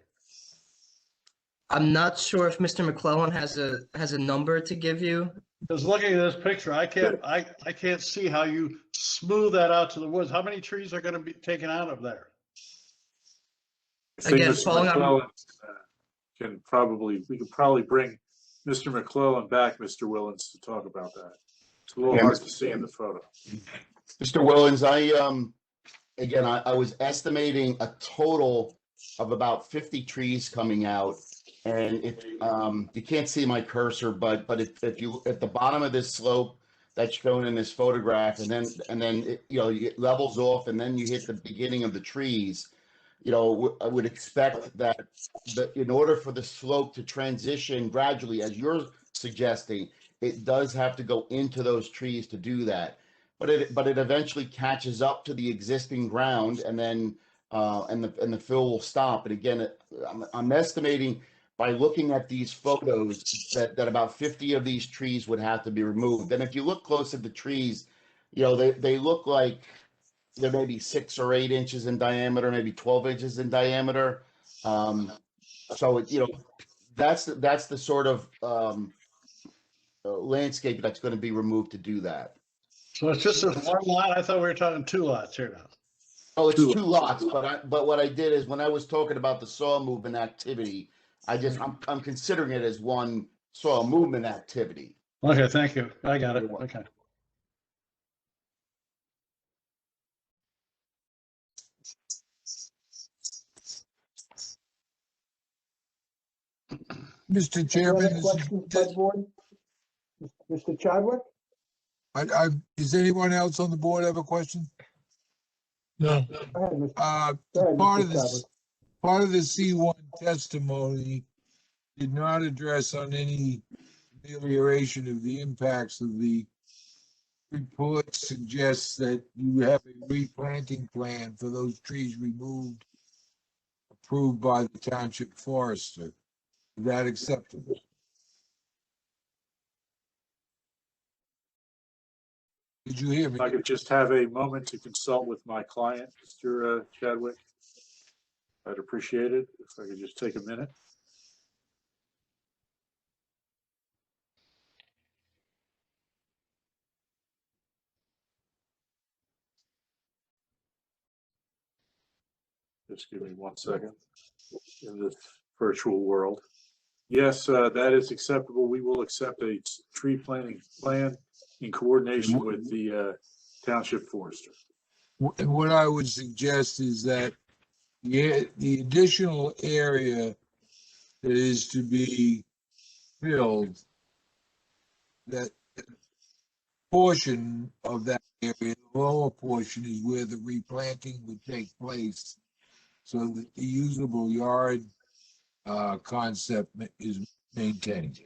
I'm not sure if Mr. McClellan has a number to give you. Because looking at this picture, I can't see how you smooth that out to the woods. How many trees are going to be taken out of there? Again, Mr. McClellan we could probably bring Mr. McClellan back, Mr. Willens, to talk about that. It's a little hard to see in the photo. Mr. Willens, I was estimating a total of about 50 trees coming out. And you can't see my cursor, but if you at the bottom of this slope that's shown in this photograph, and then it levels off, and then you hit the beginning of the trees. I would expect that in order for the slope to transition gradually, as you're suggesting, it does have to go into those trees to do that. But it eventually catches up to the existing ground, and then and the fill will stop. And again, I'm estimating, by looking at these photos, that about 50 of these trees would have to be removed. And if you look close at the trees, they look like they're maybe 6 or 8 inches in diameter, maybe 12 inches in diameter. So that's the sort of landscape that's going to be removed to do that. So it's just this one lot? I thought we were talking 2 lots here now. Oh, it's 2 lots, but what I did is when I was talking about the soil movement activity, I'm considering it as one soil movement activity. Okay, thank you. I got it. Okay. Mr. Any Chairman, other questions by the board? Mr. Chadwick? Does anyone else on the board have a question? No. Go ahead, Mr. Part of Mr. this, Chadwick. part of the C1 testimony did not address on any amelioration of the impacts of the report suggests that you have a replanting plan for those trees removed, approved by the township forester. Is that acceptable? Did you hear me? If I could just have a moment to consult with my client, Mr. Chadwick, I'd appreciate it if I could just take a minute. Just give me 1 second in this virtual world. Yes, that is acceptable. We will accept a tree planting plan in coordination with the township forester. And what I would suggest is that the additional area that is to be filled, that portion of that area, the lower portion is where the replanting would take place. So that the usable yard concept is maintained.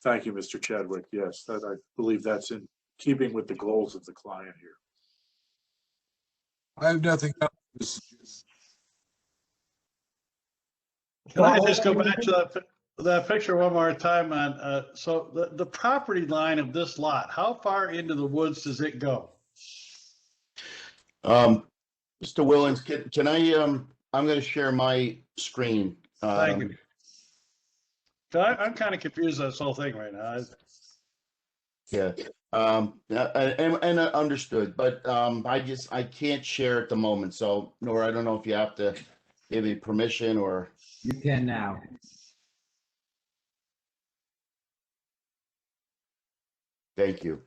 Thank you, Mr. Chadwick. Yes, I believe that's in keeping with the goals of the client here. I have nothing else. Can I just go back to that picture one more time on, so the property line of this lot, how far into the woods does it go? Mr. Willens, can I, I'm going to share my screen. Thank you. I'm kind of confused on this whole thing right now. Yeah, and understood, but I can't share at the moment. So, Nora, I don't know if you have to give me permission or. You can now. Thank you.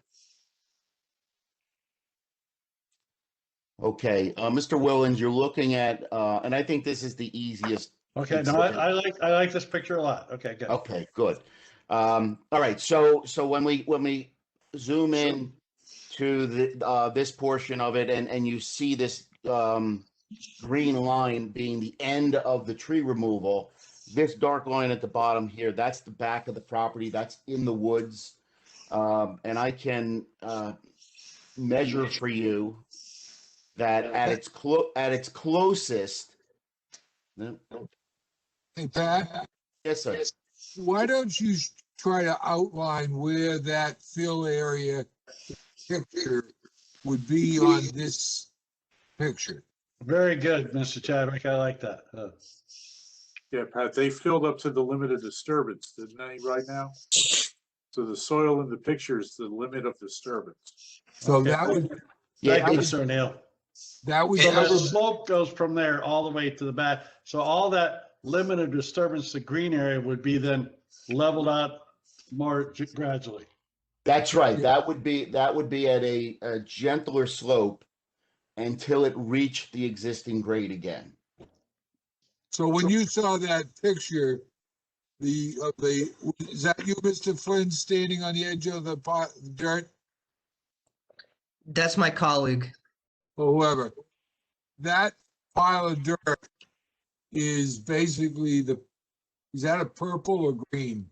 Okay, Mr. Willens, you're looking at, and I think this is the easiest. Okay, no, I like this picture a lot. Okay, good. Okay, good. All right, so when we zoom in to the this portion of it, and you see this green line being the end of the tree removal, this dark line at the bottom here, that's the back of the property. That's in the woods, and I can measure for you that at its closest. Hey, Pat? Yes, sir. Why don't you try to outline where that fill area picture would be on this picture? Very good, Mr. Chadwick. I like that. Yeah, Pat, they filled up to the limit of disturbance, didn't they, right now? So the soil in the picture is the limit of disturbance. So Okay. that would. Thank you, Mr. O'Neill. That would So cover. the slope goes from there all the way to the back. So all that limit of disturbance, the green area would be then leveled out more gradually. That's right. That would be at a gentler slope until it reached the existing grade again. So when you saw that picture, is that you, Mr. Flynn, standing on the edge of the dirt? That's my colleague. Or whoever. That pile of dirt is basically is that a purple or green?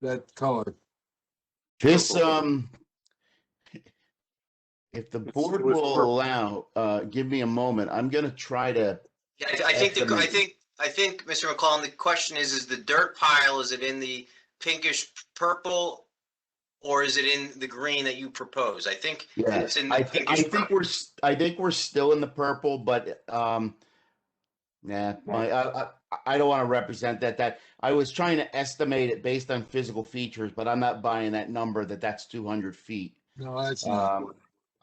That color? This, if the board will allow, give me a moment. I'm going to try to. Yeah, I think, Mr. McClellan, the question is the dirt pile, is it in the pinkish purple or is it in the green that you propose? I think it's in the pinkish purple. I think we're still in the purple, but nah, I don't want to represent that I was trying to estimate it based on physical features, but I'm not buying that number that's 200 feet. No, that's not.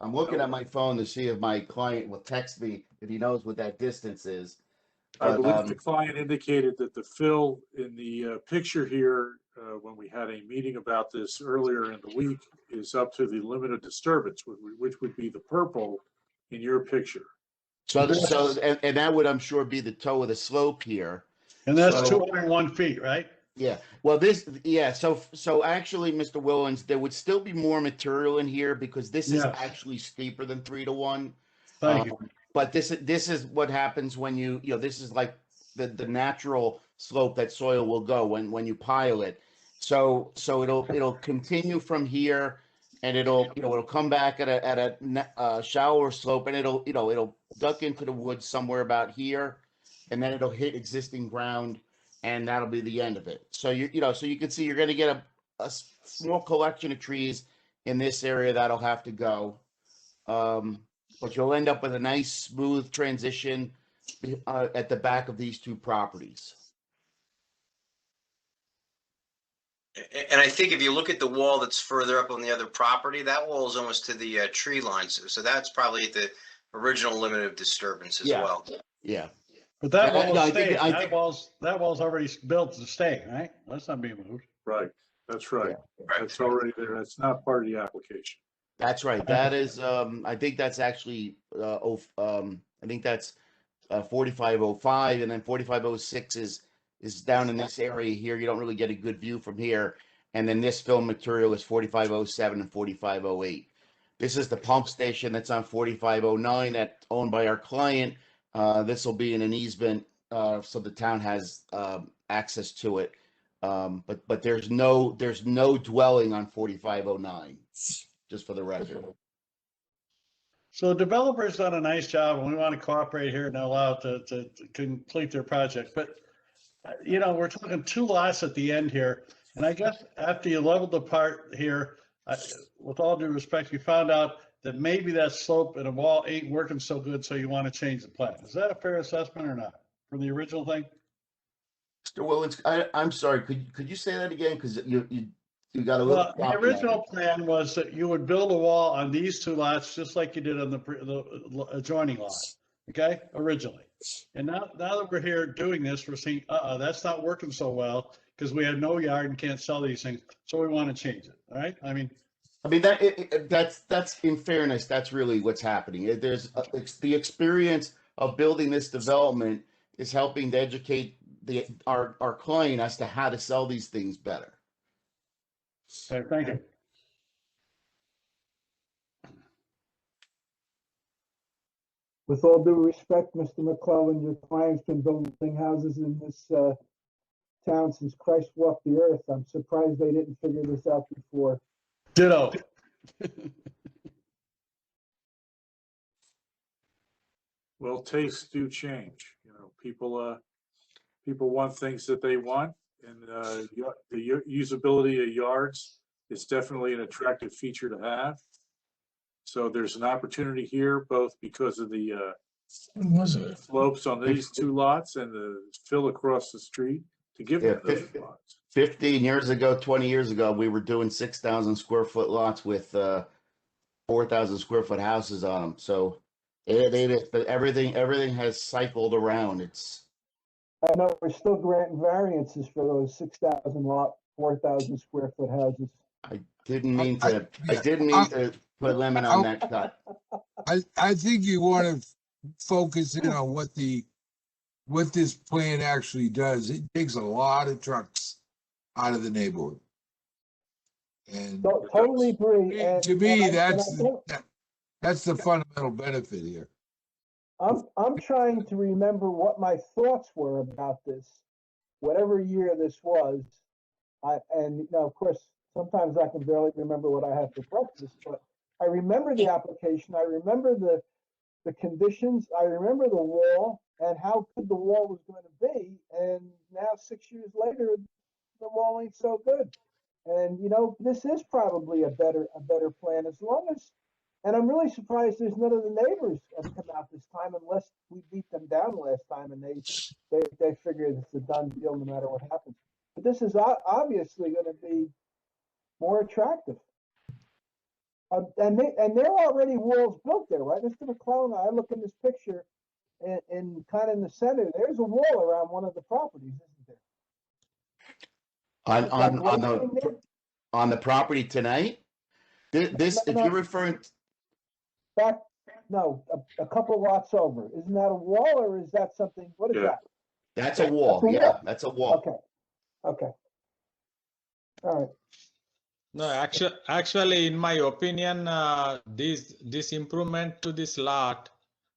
I'm looking at my phone to see if my client will text me if he knows what that distance is. I But, believe the client indicated that the fill in the picture here, when we had a meeting about this earlier in the week, is up to the limit of disturbance, which would be the purple in your picture. So and that would, I'm sure, be the toe of the slope here. And that's 201 feet, right? Yeah. Well, so actually, Mr. Willens, there would still be more material in here because this is actually steeper than 3 to 1. Thank you. But this is what happens when this is like the natural slope that soil will go when you pile it. So it'll continue from here, and it'll come back at a shallower slope, and it'll duck into the woods somewhere about here, and then it'll hit existing ground, and that'll be the end of it. So so you can see you're going to get a small collection of trees in this area that'll have to go. But you'll end up with a nice smooth transition at the back of these two properties. And I think if you look at the wall that's further up on the other property, that wall is almost to the tree lines. So that's probably at the original limit of disturbance as well. Yeah. But that wall stays. That wall's already built to stay, right? That's not being moved. Right. That's right. That's already there. That's not part of the application. That's right. That is, I think that's actually, I think that's 4505, and then 4506 is down in this area here. You don't really get a good view from here. And then this film material is 4507 and 4508. This is the pump station that's on 4509 that's owned by our client. This will be in an easement, so the town has access to it. But there's no dwelling on 4509. Just for the record. So the developer's done a nice job, and we want to cooperate here and allow it to complete their project. But, we're talking 2 lots at the end here. And I guess after you leveled the part here, with all due respect, you found out that maybe that slope and the wall ain't working so good, so you want to change the plan. Is that a fair assessment or not from the original thing? Mr. Willens, I'm sorry. Could you say that again? Because you got a little. Well, the original plan was that you would build a wall on these 2 lots, just like you did on the adjoining lot, okay, originally. And now that we're here doing this, we're seeing, that's not working so well because we have no yard and can't sell these things, so we want to change it, all right? I mean, that's in fairness, that's really what's happening. It's the experience of building this development is helping to educate our client as to how to sell these things better. Okay, thank you. With all due respect, Mr. McClellan, your client's been building houses in this town since Christ walked the earth. I'm surprised they didn't figure this out before. Ditto. Well, tastes do change. People want things that they want, and the usability of yards is definitely an attractive feature to have. So there's an opportunity here, both because of the slopes on these 2 lots and the fill across the street to give them those lots. 15 years ago, 20 years ago, we were doing 6,000 square foot lots with 4,000 square foot houses on them. So everything has cycled around. I know we're still granting variances for those 6,000 lot, 4,000 square foot houses. I didn't mean to put a lemon on that cut. I think you want to focus in on what this plan actually does. It takes a lot of trucks out of the neighborhood. And totally agree. To me, that's the fundamental benefit here. I'm trying to remember what my thoughts were about this, whatever year this was. Of course, sometimes I can barely remember what I had for breakfast, but I remember the application. I remember the conditions. I remember the wall and how good the wall was going to be. And now 6 years later, the wall ain't so good. And this is probably a better plan as long as. And I'm really surprised there's none of the neighbors have come out this time, unless we beat them down last time and they figured it's a done deal no matter what happens. But this is obviously going to be more attractive. And there are already walls built there, right, Mr. McClellan? I look in this picture, and kind of in the center, there's a wall around one of the properties, isn't there? On the property tonight? This, if you're referring, Back, no, a couple lots over. Isn't that a wall, or is that something? What is that? that's a wall. Yeah, that's a wall. Okay. Okay. All right. No, actually, in my opinion, this improvement to this lot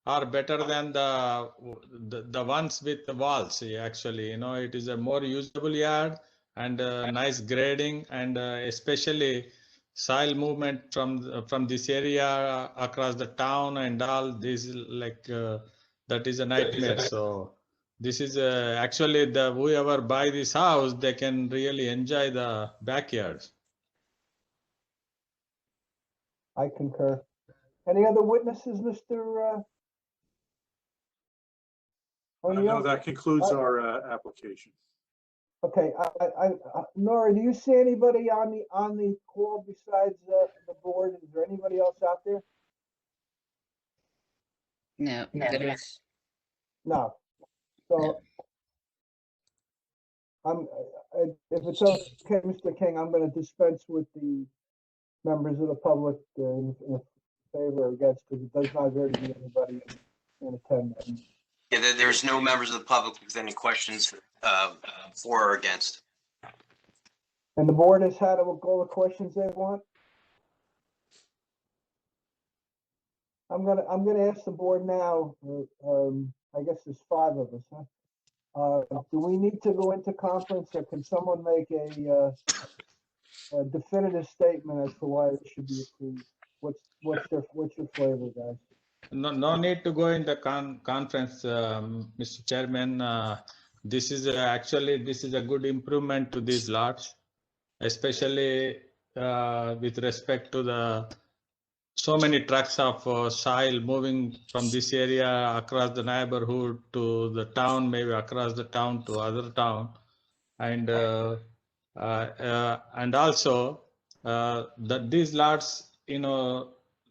are better than the ones with the walls. Actually, it is a more usable yard and nice grading, and especially soil movement from this area across the town and all this, like that is a nightmare. So this is actually whoever buy this house, they can really enjoy the backyard. I concur. Any other witnesses, Mr. No, that concludes our application. Okay, Nora, do you see anybody on the call besides the board? Is there anybody else out there? No, there's No. So if it's okay, Mr. King, I'm going to dispense with the members of the public in favor or against, because it does not appear to be anybody in attendance. Yeah, there's no members of the public with any questions for or against. And the board has had all the questions they want. I'm gonna ask the board now. I guess there's 5 of us, huh? Do we need to go into conference, or can someone make a definitive statement as to why it should be approved? What's your flavor, guys? No need to go in the conference, Mr. Chairman. This is a good improvement to these lots, especially with respect to so many trucks of soil moving from this area across the neighborhood to the town, maybe across the town to other town, and also that these lots,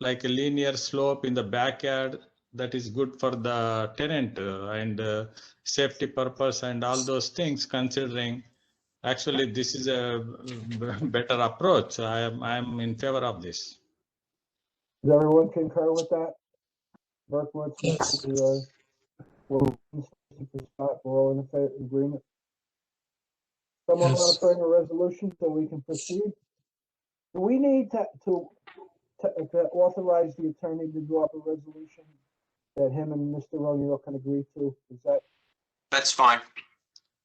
like a linear slope in the backyard, that is good for the tenant and safety purpose and all those things. Considering, actually, this is a better approach. I am in favor of this. Does everyone concur with that? Berkowitz, Yes. We're all in agreement. Someone want to bring a resolution so we can proceed? Do we need to authorize the attorney to draw up a resolution that him and Mr. O'Neill can agree to? Is that? That's fine.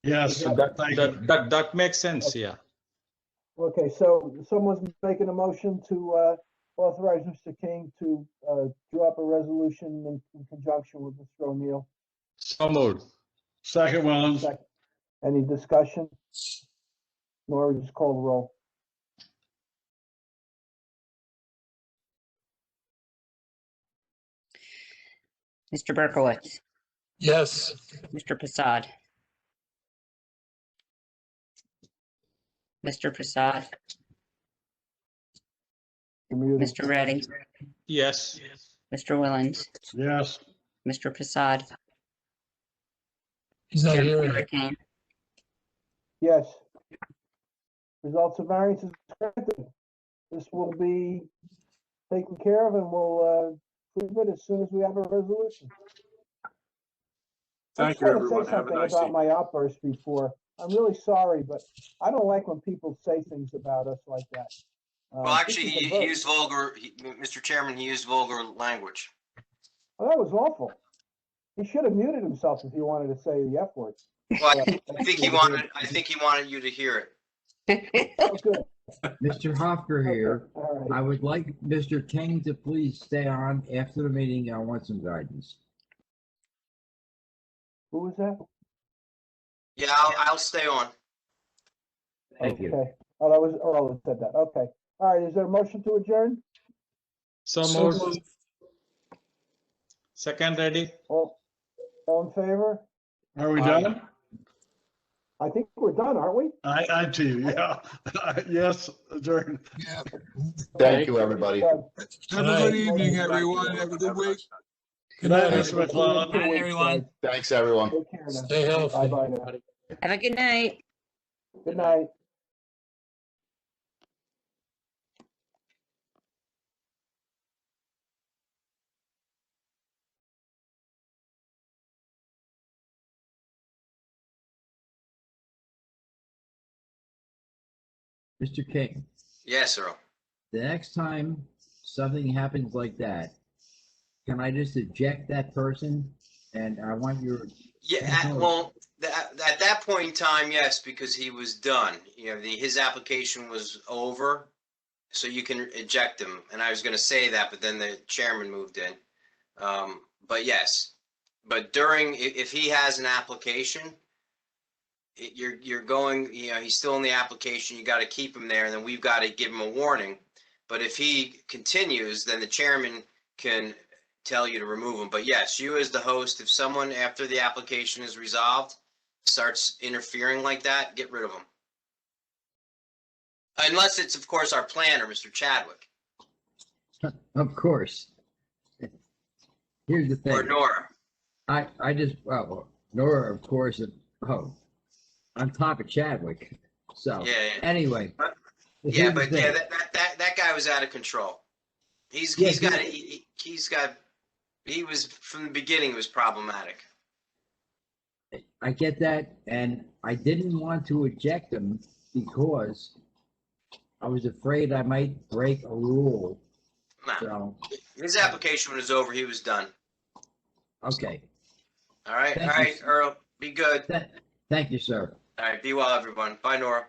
Yes, that makes sense. Okay. Yeah. Okay, so someone's making a motion to authorize Mr. King to draw up a resolution in conjunction with Mr. O'Neill. So moved. Second, Wellens. Any discussion? Nora, just call the roll. Mr. Berkowitz, Yes. Mr. Prasad, Mr. Prasad, Mr. Reddy, Yes. Mr. Willens, Yes. Mr. Prasad. He's not Chairman here. Kane. Yes. Results of variance is granted. This will be taken care of, and we'll prove it as soon as we have a resolution. Thank you, everyone. Have a Something nice about evening. my outburst before. I'm really sorry, but I don't like when people say things about us like that. Well, actually, he used vulgar, Mr. Chairman, he used vulgar language. Oh, that was awful. He should have muted himself if he wanted to say the F word. Well, I think he wanted you to hear it. Oh, good. Mr. Hofker here. All right. I would like Mr. King to please stay on after the meeting. I want some guidance. Who was that? Yeah, I'll stay on. Thank you. Okay. Oh, that was Earl that said that. Okay. All right. Is there a motion to adjourn? So So moved. moved. Second ready. All in favor? Are we Aye. done? I think we're done, aren't we? I too, yeah. Yes, adjourned. Yeah. Thank you, everybody. Done. Have a good evening, everyone. Have a good week. Good night, night. Mr. McClellan. Good night, everyone. Thanks, everyone. Take care now. Stay healthy. Bye-bye now. Have a good night. Good night. Mr. King, Yes, Earl. the next time something happens like that, can I just eject that person? And I want your, Yeah, well, at that point in time, yes, because he was done. You know, his application was over, so you can eject him. And I was going to say that, but then the chairman moved in. But yes, but if he has an application, you're going, you know, he's still in the application. You got to keep him there, and then we've got to give him a warning. But if he continues, then the chairman can tell you to remove him. But yes, you as the host, if someone after the application is resolved starts interfering like that, get rid of them. Unless it's, of course, our planner, Mr. Chadwick. of course. Here's the thing. Or Nora. I just, well, Nora, of course, on top of Chadwick. So, Yeah. anyway. Yeah, here's the but thing. yeah, that guy was out of control. He was from the beginning was problematic. I get that, and I didn't want to eject him because I was afraid I might break a rule. Nah. So, His application was over. He was done. okay. All right. Thank All you. right, Earl. Be good. Thank you, sir. All right. Be well, everyone. Bye, Nora.